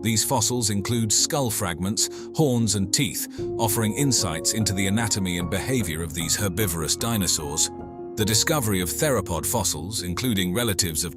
These fossils include skull fragments, horns, and teeth, offering insights into the anatomy and behavior of these herbivorous dinosaurs. The discovery of theropod fossils, including relatives of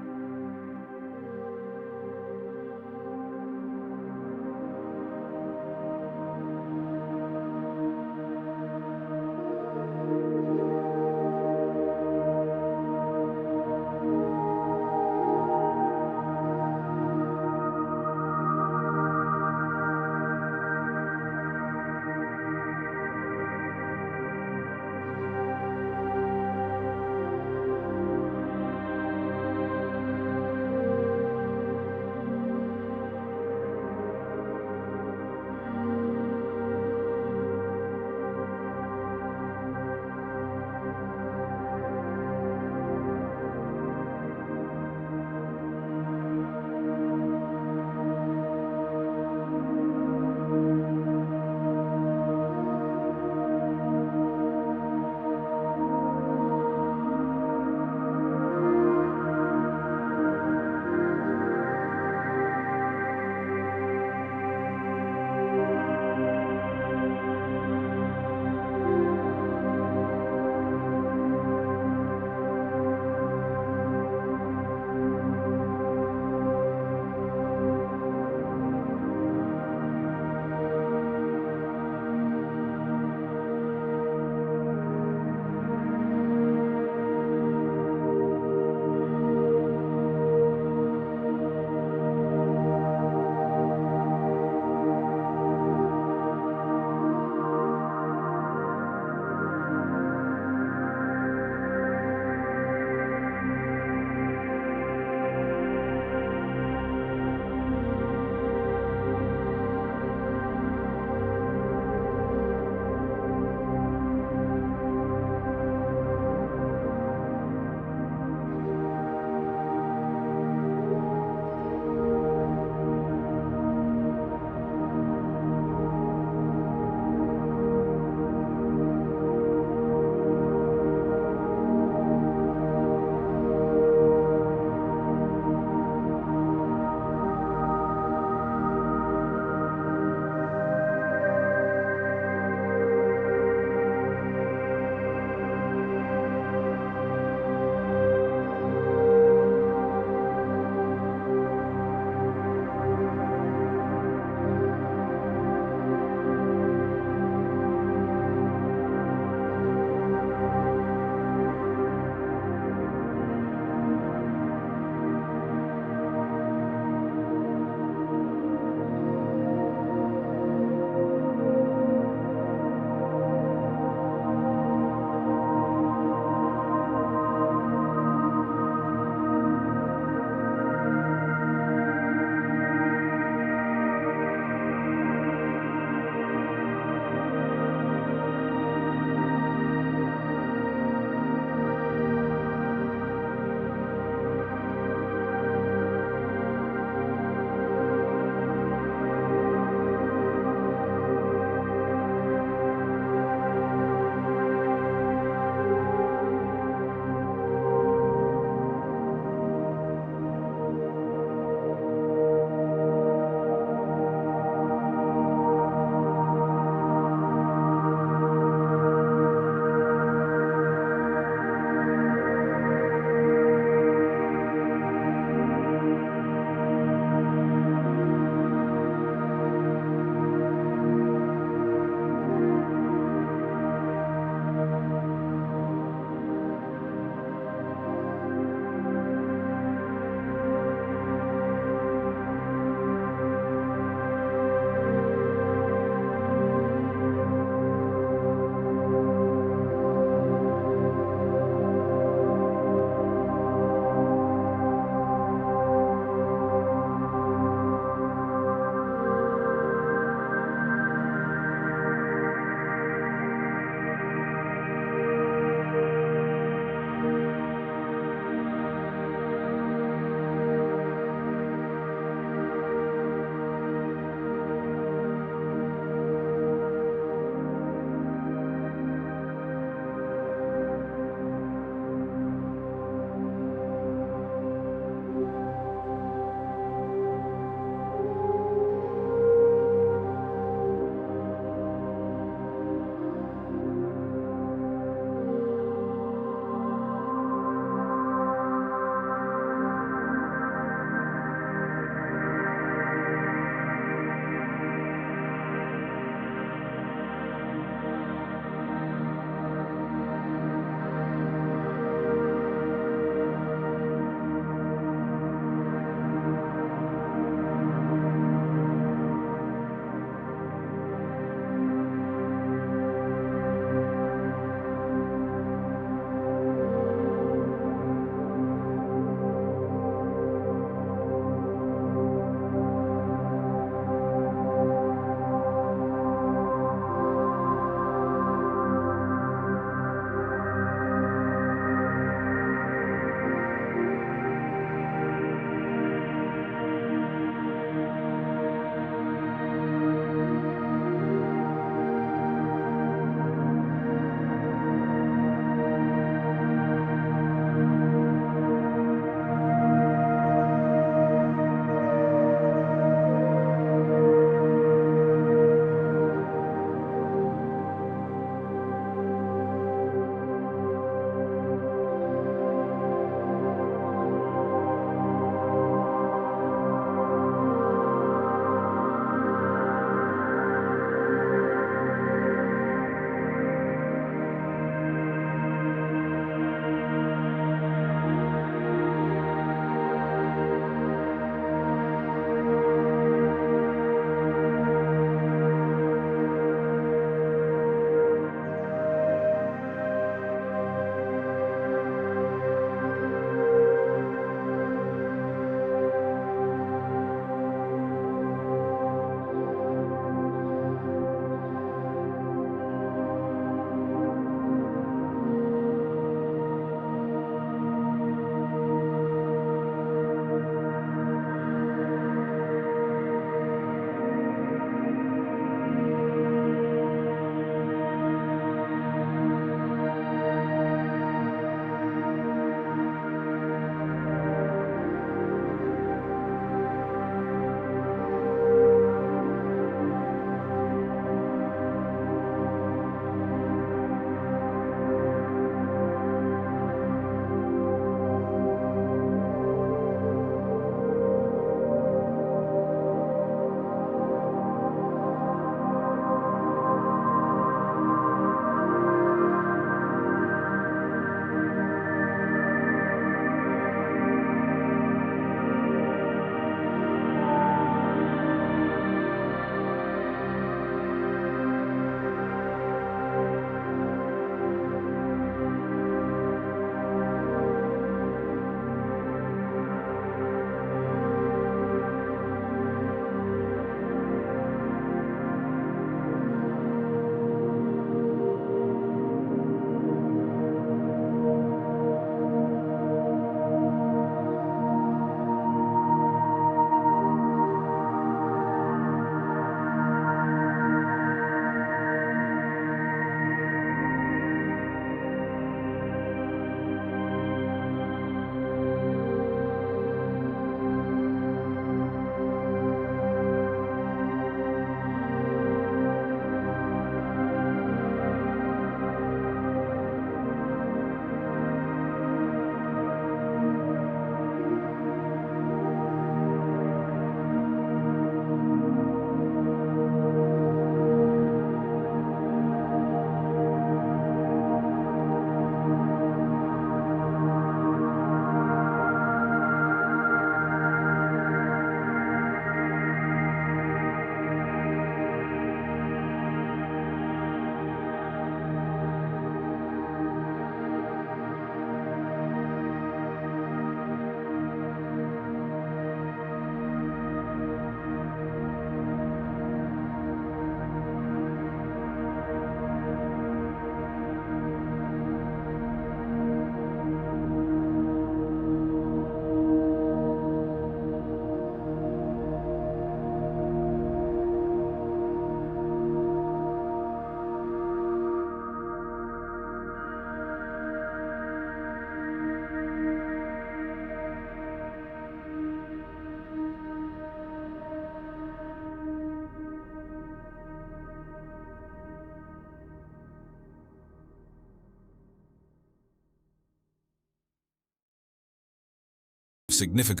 significant.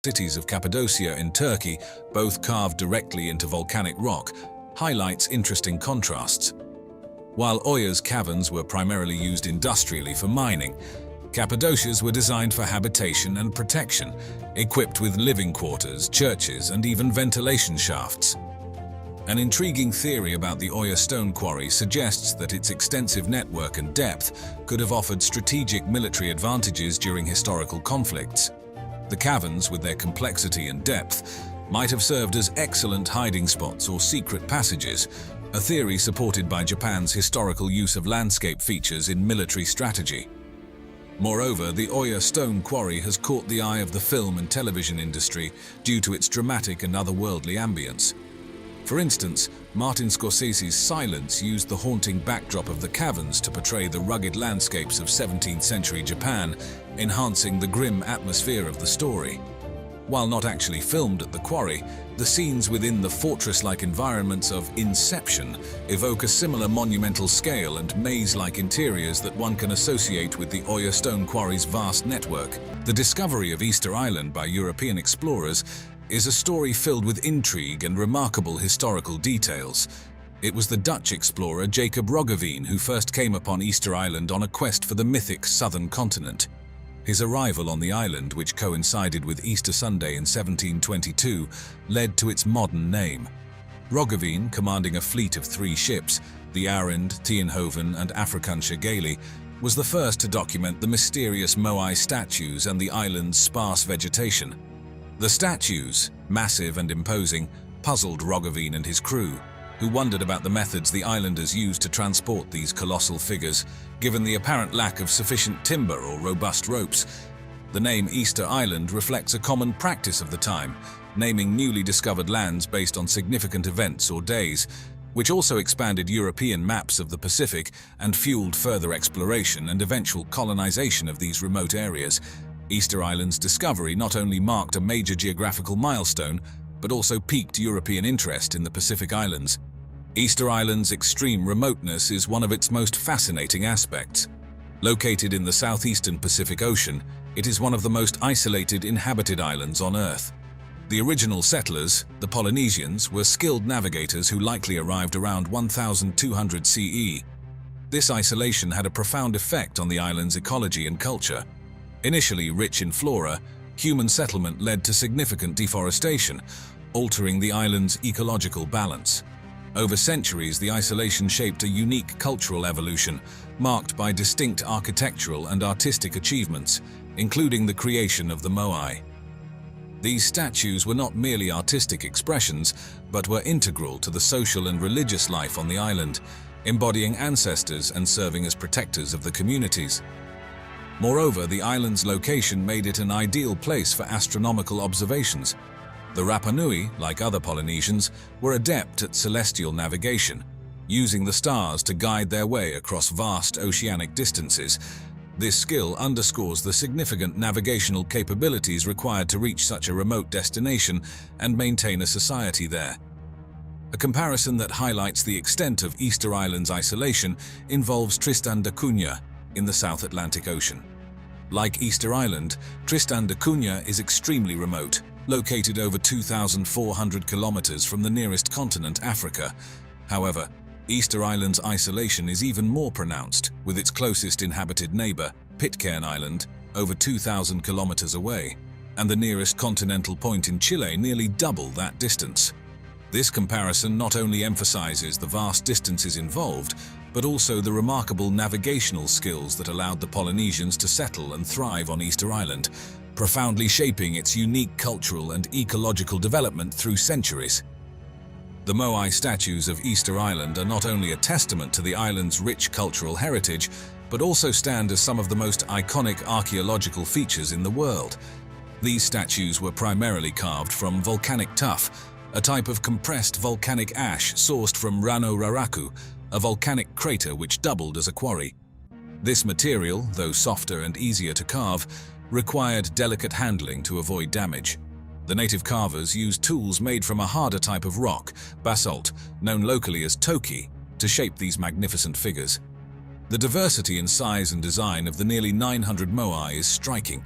cities of Cappadocia in Turkey, both carved directly into volcanic rock, highlights interesting contrasts. While Oya's caverns were primarily used industrially for mining, Cappadocia's were designed for habitation and protection, equipped with living quarters, churches, and even ventilation shafts. An intriguing theory about the Oya Stone Quarry suggests that its extensive network and depth could have offered strategic military advantages during historical conflicts. The caverns, with their complexity and depth, might have served as excellent hiding spots or secret passages, a theory supported by Japan's historical use of landscape features in military strategy. Moreover, the Oya Stone Quarry has caught the eye of the film and television industry due to its dramatic and otherworldly ambience. For instance, Martin Scorsese's Silence used the haunting backdrop of the caverns to portray the rugged landscapes of 17th century Japan, enhancing the grim atmosphere of the story. While not actually filmed at the quarry, the scenes within the fortress-like environments of Inception evoke a similar monumental scale and maze-like interiors that one can associate with the Oya Stone Quarry's vast network. The discovery of Easter Island by European explorers is a story filled with intrigue and remarkable historical details. It was the Dutch explorer Jacob Roggeveen who first came upon Easter Island on a quest for the mythic southern continent. His arrival on the island, which coincided with Easter Sunday in 1722, led to its modern name. Roggeveen, commanding a fleet of 3 ships, the Arend, Tienhoven, and Afrikansche Galie, was the first to document the mysterious Moai statues and the island's sparse vegetation. The statues, massive and imposing, puzzled Roggeveen and his crew, who wondered about the methods the islanders used to transport these colossal figures, given the apparent lack of sufficient timber or robust ropes. The name Easter Island reflects a common practice of the time, naming newly discovered lands based on significant events or days, which also expanded European maps of the Pacific and fueled further exploration and eventual colonization of these remote areas. Easter Island's discovery not only marked a major geographical milestone, but also piqued European interest in the Pacific Islands. Easter Island's extreme remoteness is one of its most fascinating aspects. Located in the southeastern Pacific Ocean, it is one of the most isolated inhabited islands on Earth. The original settlers, the Polynesians, were skilled navigators who likely arrived around 1200 CE. This isolation had a profound effect on the island's ecology and culture. Initially rich in flora, human settlement led to significant deforestation, altering the island's ecological balance. Over centuries, the isolation shaped a unique cultural evolution, marked by distinct architectural and artistic achievements, including the creation of the Moai. These statues were not merely artistic expressions, but were integral to the social and religious life on the island, embodying ancestors and serving as protectors of the communities. Moreover, the island's location made it an ideal place for astronomical observations. The Rapa Nui, like other Polynesians, were adept at celestial navigation, using the stars to guide their way across vast oceanic distances. This skill underscores the significant navigational capabilities required to reach such a remote destination and maintain a society there. A comparison that highlights the extent of Easter Island's isolation involves Tristan da Cunha in the South Atlantic Ocean. Like Easter Island, Tristan da Cunha is extremely remote, located over 2,400 kilometers from the nearest continent, Africa. However, Easter Island's isolation is even more pronounced, with its closest inhabited neighbor, Pitcairn Island, over 2,000 kilometers away, and the nearest continental point in Chile nearly double that distance. This comparison not only emphasizes the vast distances involved, but also the remarkable navigational skills that allowed the Polynesians to settle and thrive on Easter Island, profoundly shaping its unique cultural and ecological development through centuries. The Moai statues of Easter Island are not only a testament to the island's rich cultural heritage, but also stand as some of the most iconic archaeological features in the world. These statues were primarily carved from volcanic tuff, a type of compressed volcanic ash sourced from Rano Raraku, a volcanic crater which doubled as a quarry. This material, though softer and easier to carve, required delicate handling to avoid damage. The native carvers used tools made from a harder type of rock, basalt, known locally as toki, to shape these magnificent figures. The diversity in size and design of the nearly 900 Moai is striking.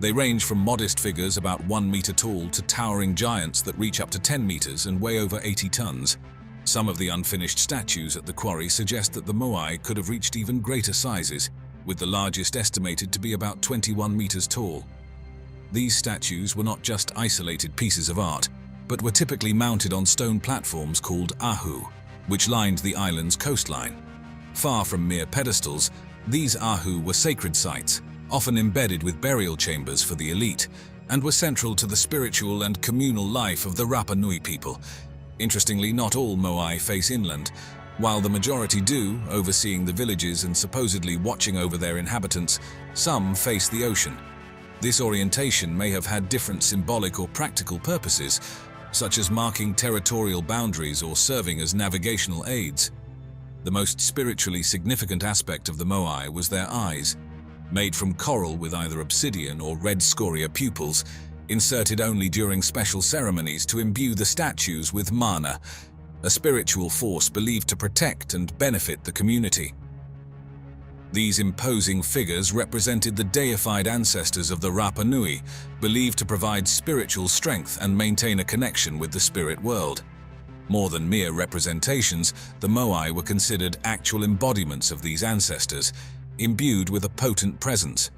They range from modest figures about 1 meter tall to towering giants that reach up to 10 meters and weigh over 80 tons. Some of the unfinished statues at the quarry suggest that the Moai could have reached even greater sizes, with the largest estimated to be about 21 meters tall. These statues were not just isolated pieces of art, but were typically mounted on stone platforms called ahu, which lined the island's coastline. Far from mere pedestals, these ahu were sacred sites, often embedded with burial chambers for the elite, and were central to the spiritual and communal life of the Rapa Nui people. Interestingly, not all Moai face inland. While the majority do, overseeing the villages and supposedly watching over their inhabitants, some face the ocean. This orientation may have had different symbolic or practical purposes, such as marking territorial boundaries or serving as navigational aids. The most spiritually significant aspect of the Moai was their eyes, made from coral with either obsidian or red scoria pupils, inserted only during special ceremonies to imbue the statues with mana, a spiritual force believed to protect and benefit the community. These imposing figures represented the deified ancestors of the Rapa Nui, believed to provide spiritual strength and maintain a connection with the spirit world. More than mere representations, the Moai were considered actual embodiments of these ancestors, imbued with a potent presence.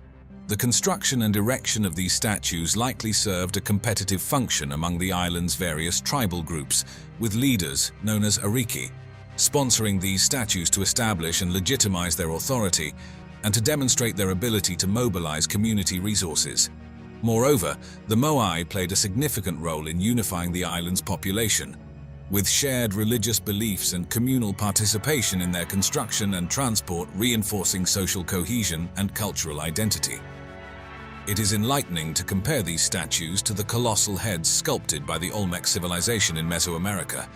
The construction and erection of these statues likely served a competitive function among the island's various tribal groups, with leaders, known as ariki, sponsoring these statues to establish and legitimize their authority and to demonstrate their ability to mobilize community resources. Moreover, the Moai played a significant role in unifying the island's population, with shared religious beliefs and communal participation in their construction and transport reinforcing social cohesion and cultural identity. It is enlightening to compare these statues to the colossal heads sculpted by the Olmec civilization in Mesoamerica.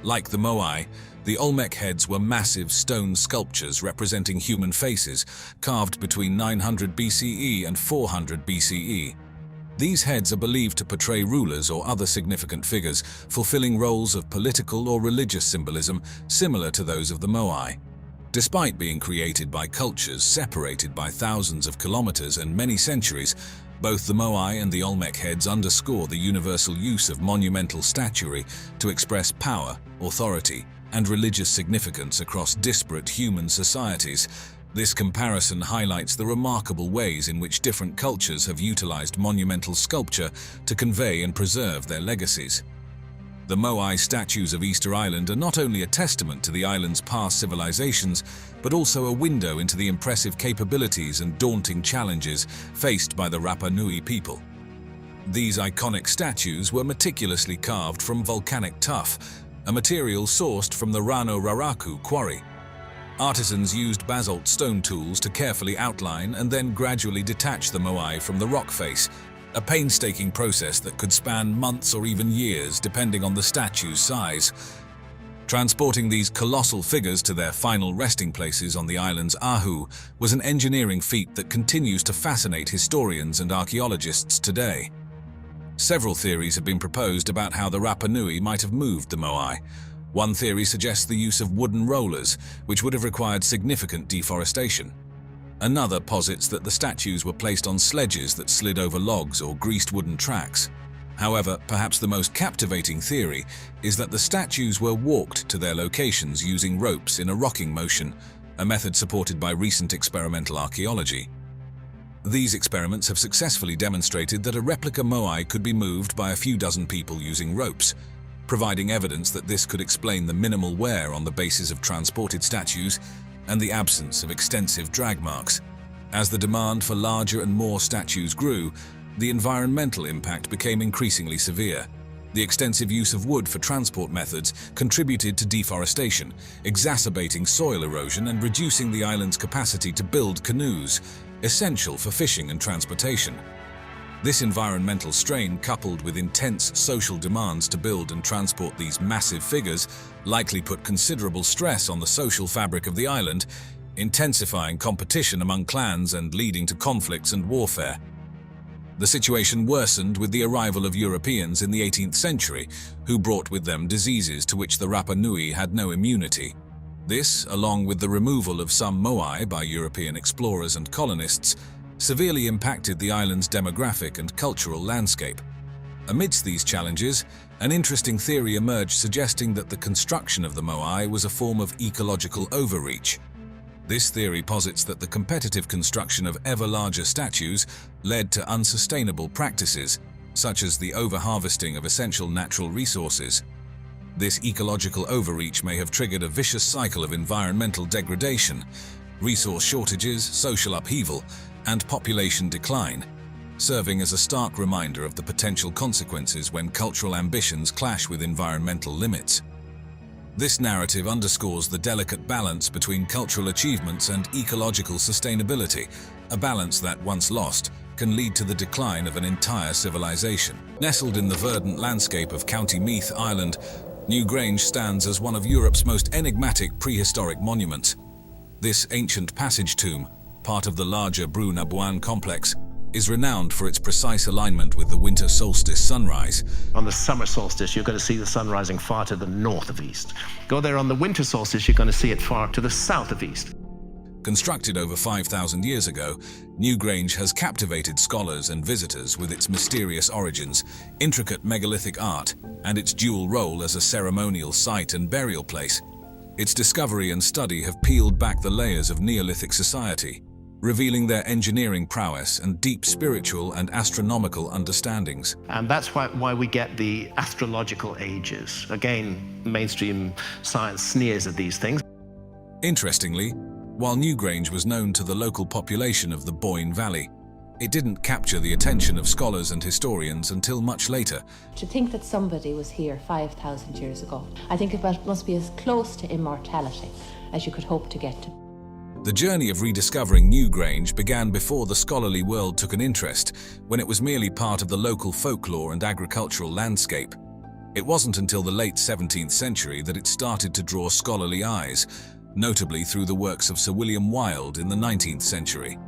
Like the Moai, the Olmec heads were massive stone sculptures representing human faces, carved between 900 BCE and 400 BCE. These heads are believed to portray rulers or other significant figures, fulfilling roles of political or religious symbolism similar to those of the Moai. Despite being created by cultures separated by thousands of kilometers and many centuries, both the Moai and the Olmec heads underscore the universal use of monumental statuary to express power, authority, and religious significance across disparate human societies. This comparison highlights the remarkable ways in which different cultures have utilized monumental sculpture to convey and preserve their legacies. The Moai statues of Easter Island are not only a testament to the island's past civilizations, but also a window into the impressive capabilities and daunting challenges faced by the Rapa Nui people. These iconic statues were meticulously carved from volcanic tuff, a material sourced from the Rano Raraku quarry. Artisans used basalt stone tools to carefully outline and then gradually detach the Moai from the rock face, a painstaking process that could span months or even years depending on the statue's size. Transporting these colossal figures to their final resting places on the island's Ahu was an engineering feat that continues to fascinate historians and archaeologists today. Several theories have been proposed about how the Rapa Nui might have moved the Moai. One theory suggests the use of wooden rollers, which would have required significant deforestation. Another posits that the statues were placed on sledges that slid over logs or greased wooden tracks. However, perhaps the most captivating theory is that the statues were walked to their locations using ropes in a rocking motion, a method supported by recent experimental archaeology. These experiments have successfully demonstrated that a replica Moai could be moved by a few dozen people using ropes, providing evidence that this could explain the minimal wear on the bases of transported statues and the absence of extensive drag marks. As the demand for larger and more statues grew, the environmental impact became increasingly severe. The extensive use of wood for transport methods contributed to deforestation, exacerbating soil erosion and reducing the island's capacity to build canoes, essential for fishing and transportation. This environmental strain, coupled with intense social demands to build and transport these massive figures, likely put considerable stress on the social fabric of the island, intensifying competition among clans and leading to conflicts and warfare. The situation worsened with the arrival of Europeans in the 18th century, who brought with them diseases to which the Rapa Nui had no immunity. This, along with the removal of some Moai by European explorers and colonists, severely impacted the island's demographic and cultural landscape. Amidst these challenges, an interesting theory emerged suggesting that the construction of the Moai was a form of ecological overreach. This theory posits that the competitive construction of ever larger statues led to unsustainable practices, such as the overharvesting of essential natural resources. This ecological overreach may have triggered a vicious cycle of environmental degradation, resource shortages, social upheaval, and population decline, serving as a stark reminder of the potential consequences when cultural ambitions clash with environmental limits. This narrative underscores the delicate balance between cultural achievements and ecological sustainability, a balance that, once lost, can lead to the decline of an entire civilization. Nestled in the verdant landscape of County Meath Island, Newgrange stands as one of Europe's most enigmatic prehistoric monuments. This ancient passage tomb, part of the larger Brú na Bwan complex, is renowned for its precise alignment with the winter solstice sunrise. On the summer solstice, you're going to see the sun rising far to the north of east. Go there on the winter solstice, you're going to see it far to the south of east. Constructed over 5,000 years ago, Newgrange has captivated scholars and visitors with its mysterious origins, intricate megalithic art, and its dual role as a ceremonial site and burial place. Its discovery and study have peeled back the layers of Neolithic society, revealing their engineering prowess and deep spiritual and astronomical understandings. And that's why we get the astrological ages. Again, mainstream science sneers at these things. Interestingly, while Newgrange was known to the local population of the Boyne Valley, it didn't capture the attention of scholars and historians until much later. To think that somebody was here 5,000 years ago, I think it must be as close to immortality as you could hope to get to. The journey of rediscovering Newgrange began before the scholarly world took an interest, when it was merely part of the local folklore and agricultural landscape. It wasn't until the late 17th century that it started to draw scholarly eyes, notably through the works of Sir William Wilde in the 19th century.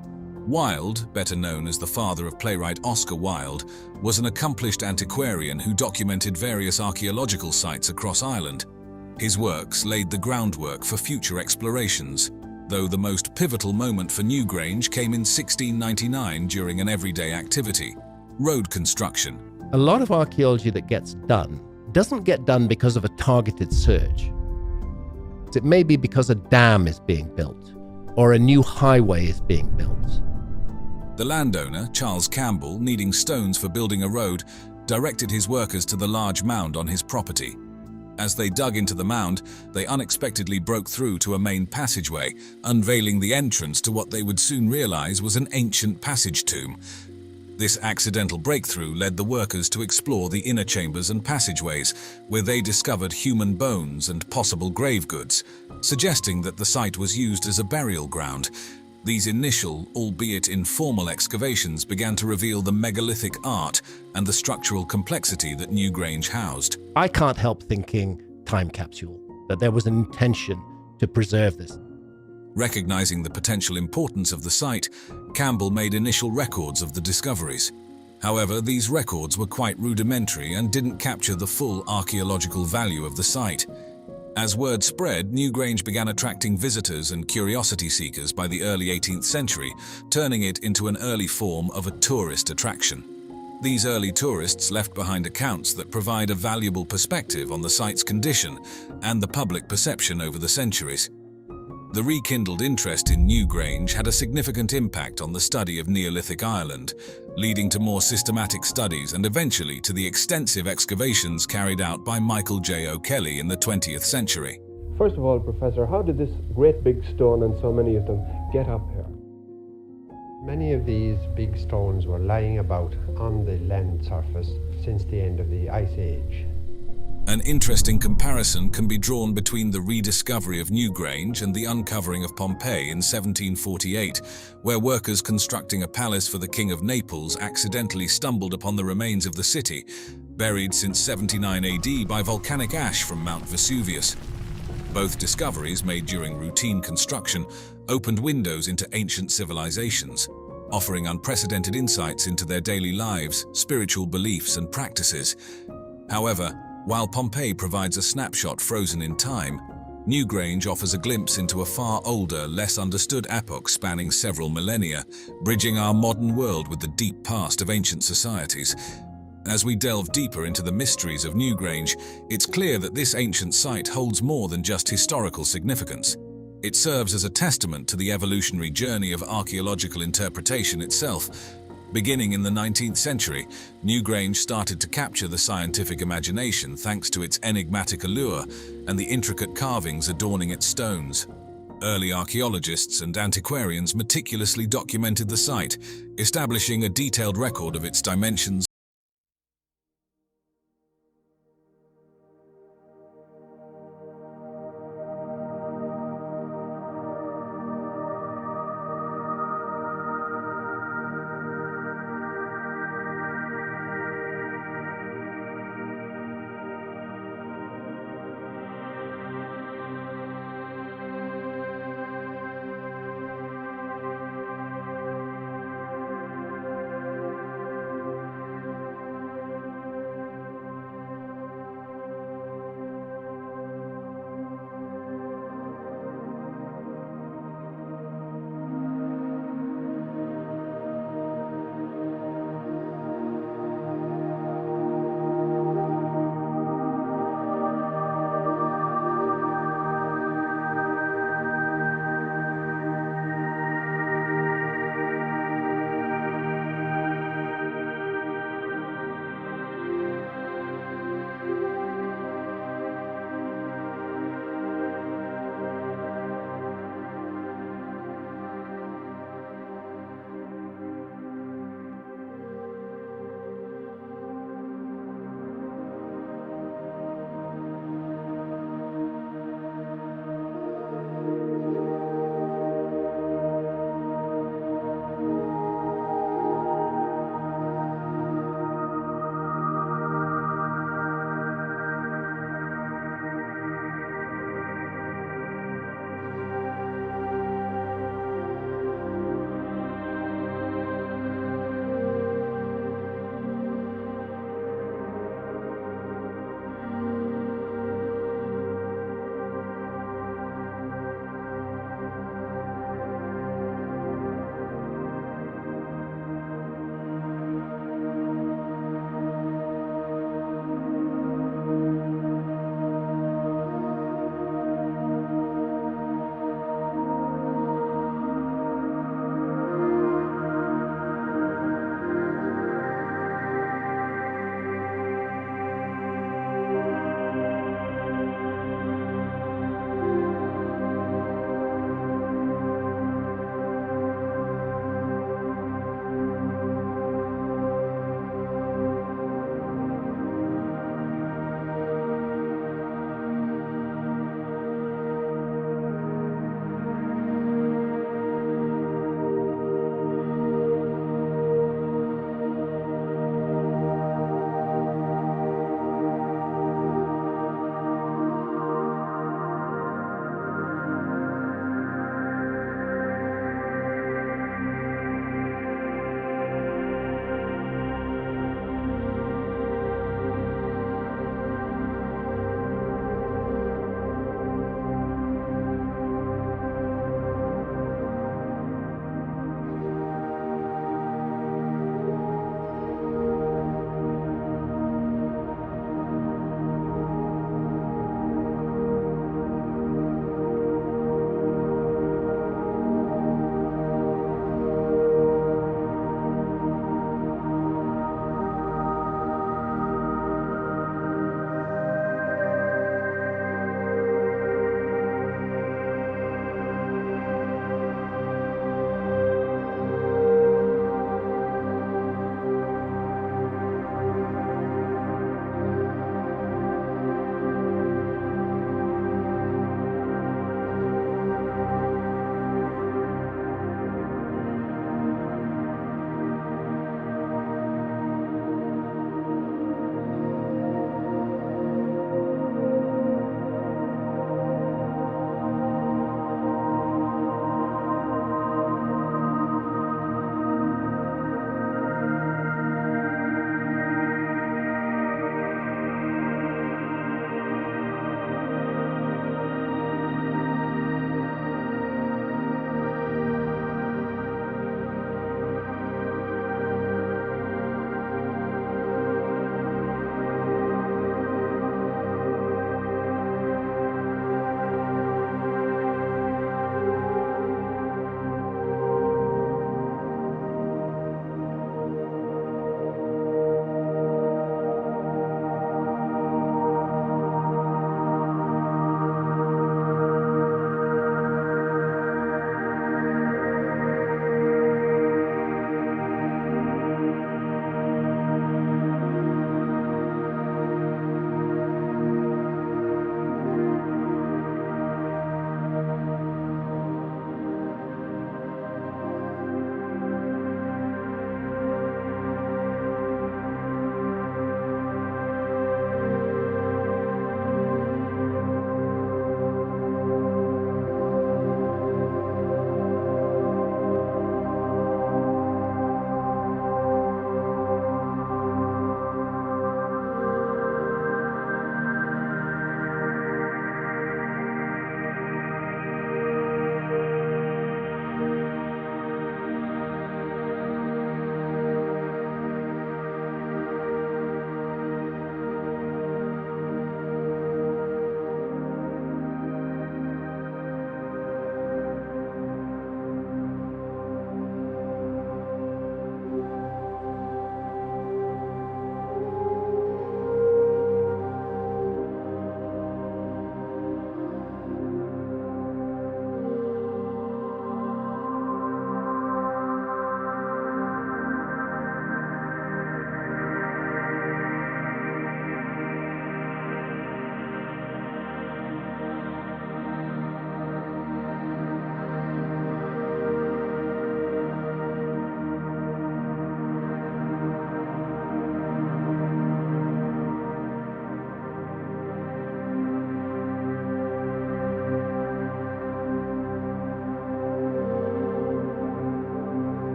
Wilde, better known as the father of playwright Oscar Wilde, was an accomplished antiquarian who documented various archaeological sites across Ireland. His works laid the groundwork for future explorations, though the most pivotal moment for Newgrange came in 1699 during an everyday activity: road construction. A lot of archaeology that gets done doesn't get done because of a targeted search. It may be because a dam is being built or a new highway is being built. The landowner, Charles Campbell, needing stones for building a road, directed his workers to the large mound on his property. As they dug into the mound, they unexpectedly broke through to a main passageway, unveiling the entrance to what they would soon realize was an ancient passage tomb. This accidental breakthrough led the workers to explore the inner chambers and passageways, where they discovered human bones and possible grave goods, suggesting that the site was used as a burial ground. These initial, albeit informal excavations began to reveal the megalithic art and the structural complexity that Newgrange housed. I can't help thinking time capsule, that there was an intention to preserve this. Recognizing the potential importance of the site, Campbell made initial records of the discoveries. However, these records were quite rudimentary and didn't capture the full archaeological value of the site. As word spread, Newgrange began attracting visitors and curiosity seekers by the early 18th century, turning it into an early form of a tourist attraction. These early tourists left behind accounts that provide a valuable perspective on the site's condition and the public perception over the centuries. The rekindled interest in Newgrange had a significant impact on the study of Neolithic Ireland, leading to more systematic studies and eventually to the extensive excavations carried out by Michael J. O'Kelly in the 20th century. First of all, Professor, how did this great big stone and so many of them get up here? Many of these big stones were lying about on the land surface since the end of the Ice Age. An interesting comparison can be drawn between the rediscovery of Newgrange and the uncovering of Pompeii in 1748, where workers constructing a palace for the King of Naples accidentally stumbled upon the remains of the city, buried since 79 AD by volcanic ash from Mount Vesuvius. Both discoveries, made during routine construction, opened windows into ancient civilizations, offering unprecedented insights into their daily lives, spiritual beliefs, and practices. However, while Pompeii provides a snapshot frozen in time, Newgrange offers a glimpse into a far older, less understood epoch spanning several millennia, bridging our modern world with the deep past of ancient societies. As we delve deeper into the mysteries of Newgrange, it's clear that this ancient site holds more than just historical significance. It serves as a testament to the evolutionary journey of archaeological interpretation itself. Beginning in the 19th century, Newgrange started to capture the scientific imagination thanks to its enigmatic allure and the intricate carvings adorning its stones. Early archaeologists and antiquarians meticulously documented the site, establishing a detailed record of its dimensions.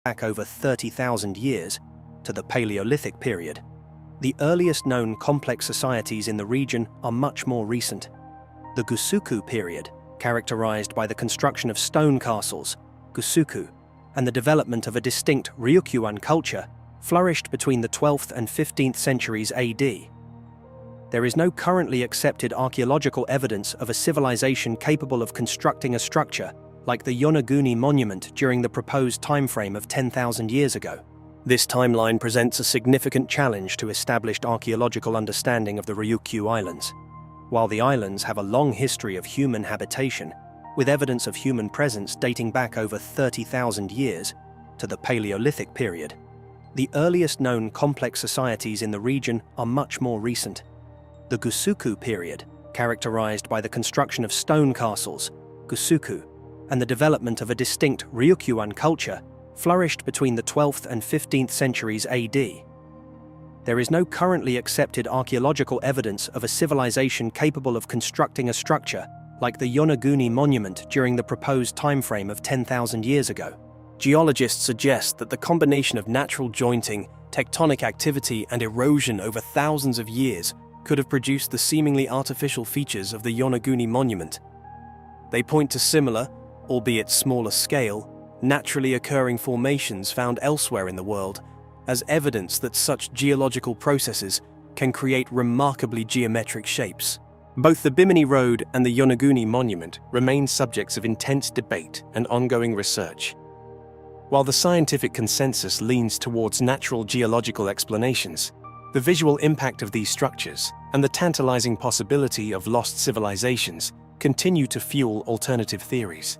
back over 30,000 years to the Paleolithic period. The earliest known complex societies in the region are much more recent. The Gusuku period, characterized by the construction of stone castles, Gusuku, and the development of a distinct Ryukyuan culture, flourished between the 12th and 15th centuries AD. There is no currently accepted archaeological evidence of a civilization capable of constructing a structure like the Yonaguni Monument during the proposed timeframe of 10,000 years ago. This timeline presents a significant challenge to established archaeological understanding of the Ryukyu Islands. While the islands have a long history of human habitation, with evidence of human presence dating back over 30,000 years to the Paleolithic period, the earliest known complex societies in the region are much more recent. The Gusuku period, characterized by the construction of stone castles, Gusuku, and the development of a distinct Ryukyuan culture, flourished between the 12th and 15th centuries AD. There is no currently accepted archaeological evidence of a civilization capable of constructing a structure like the Yonaguni Monument during the proposed timeframe of 10,000 years ago. Geologists suggest that the combination of natural jointing, tectonic activity, and erosion over thousands of years could have produced the seemingly artificial features of the Yonaguni Monument. They point to similar, albeit smaller scale, naturally occurring formations found elsewhere in the world as evidence that such geological processes can create remarkably geometric shapes. Both the Bimini Road and the Yonaguni Monument remain subjects of intense debate and ongoing research. While the scientific consensus leans towards natural geological explanations, the visual impact of these structures and the tantalizing possibility of lost civilizations continue to fuel alternative theories.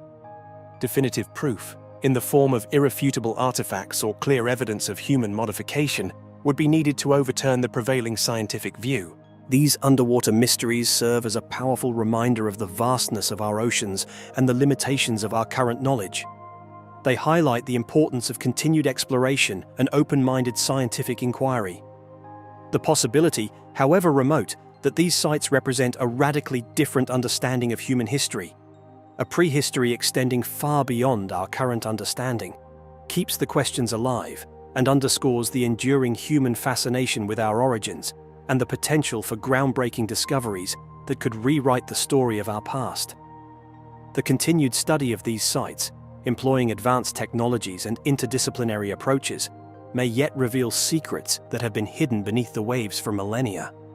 Definitive proof, in the form of irrefutable artifacts or clear evidence of human modification, would be needed to overturn the prevailing scientific view. These underwater mysteries serve as a powerful reminder of the vastness of our oceans and the limitations of our current knowledge. They highlight the importance of continued exploration and open-minded scientific inquiry. The possibility, however remote, that these sites represent a radically different understanding of human history, a prehistory extending far beyond our current understanding, keeps the questions alive and underscores the enduring human fascination with our origins and the potential for groundbreaking discoveries that could rewrite the story of our past. The continued study of these sites, employing advanced technologies and interdisciplinary approaches, may yet reveal secrets that have been hidden beneath the waves for millennia.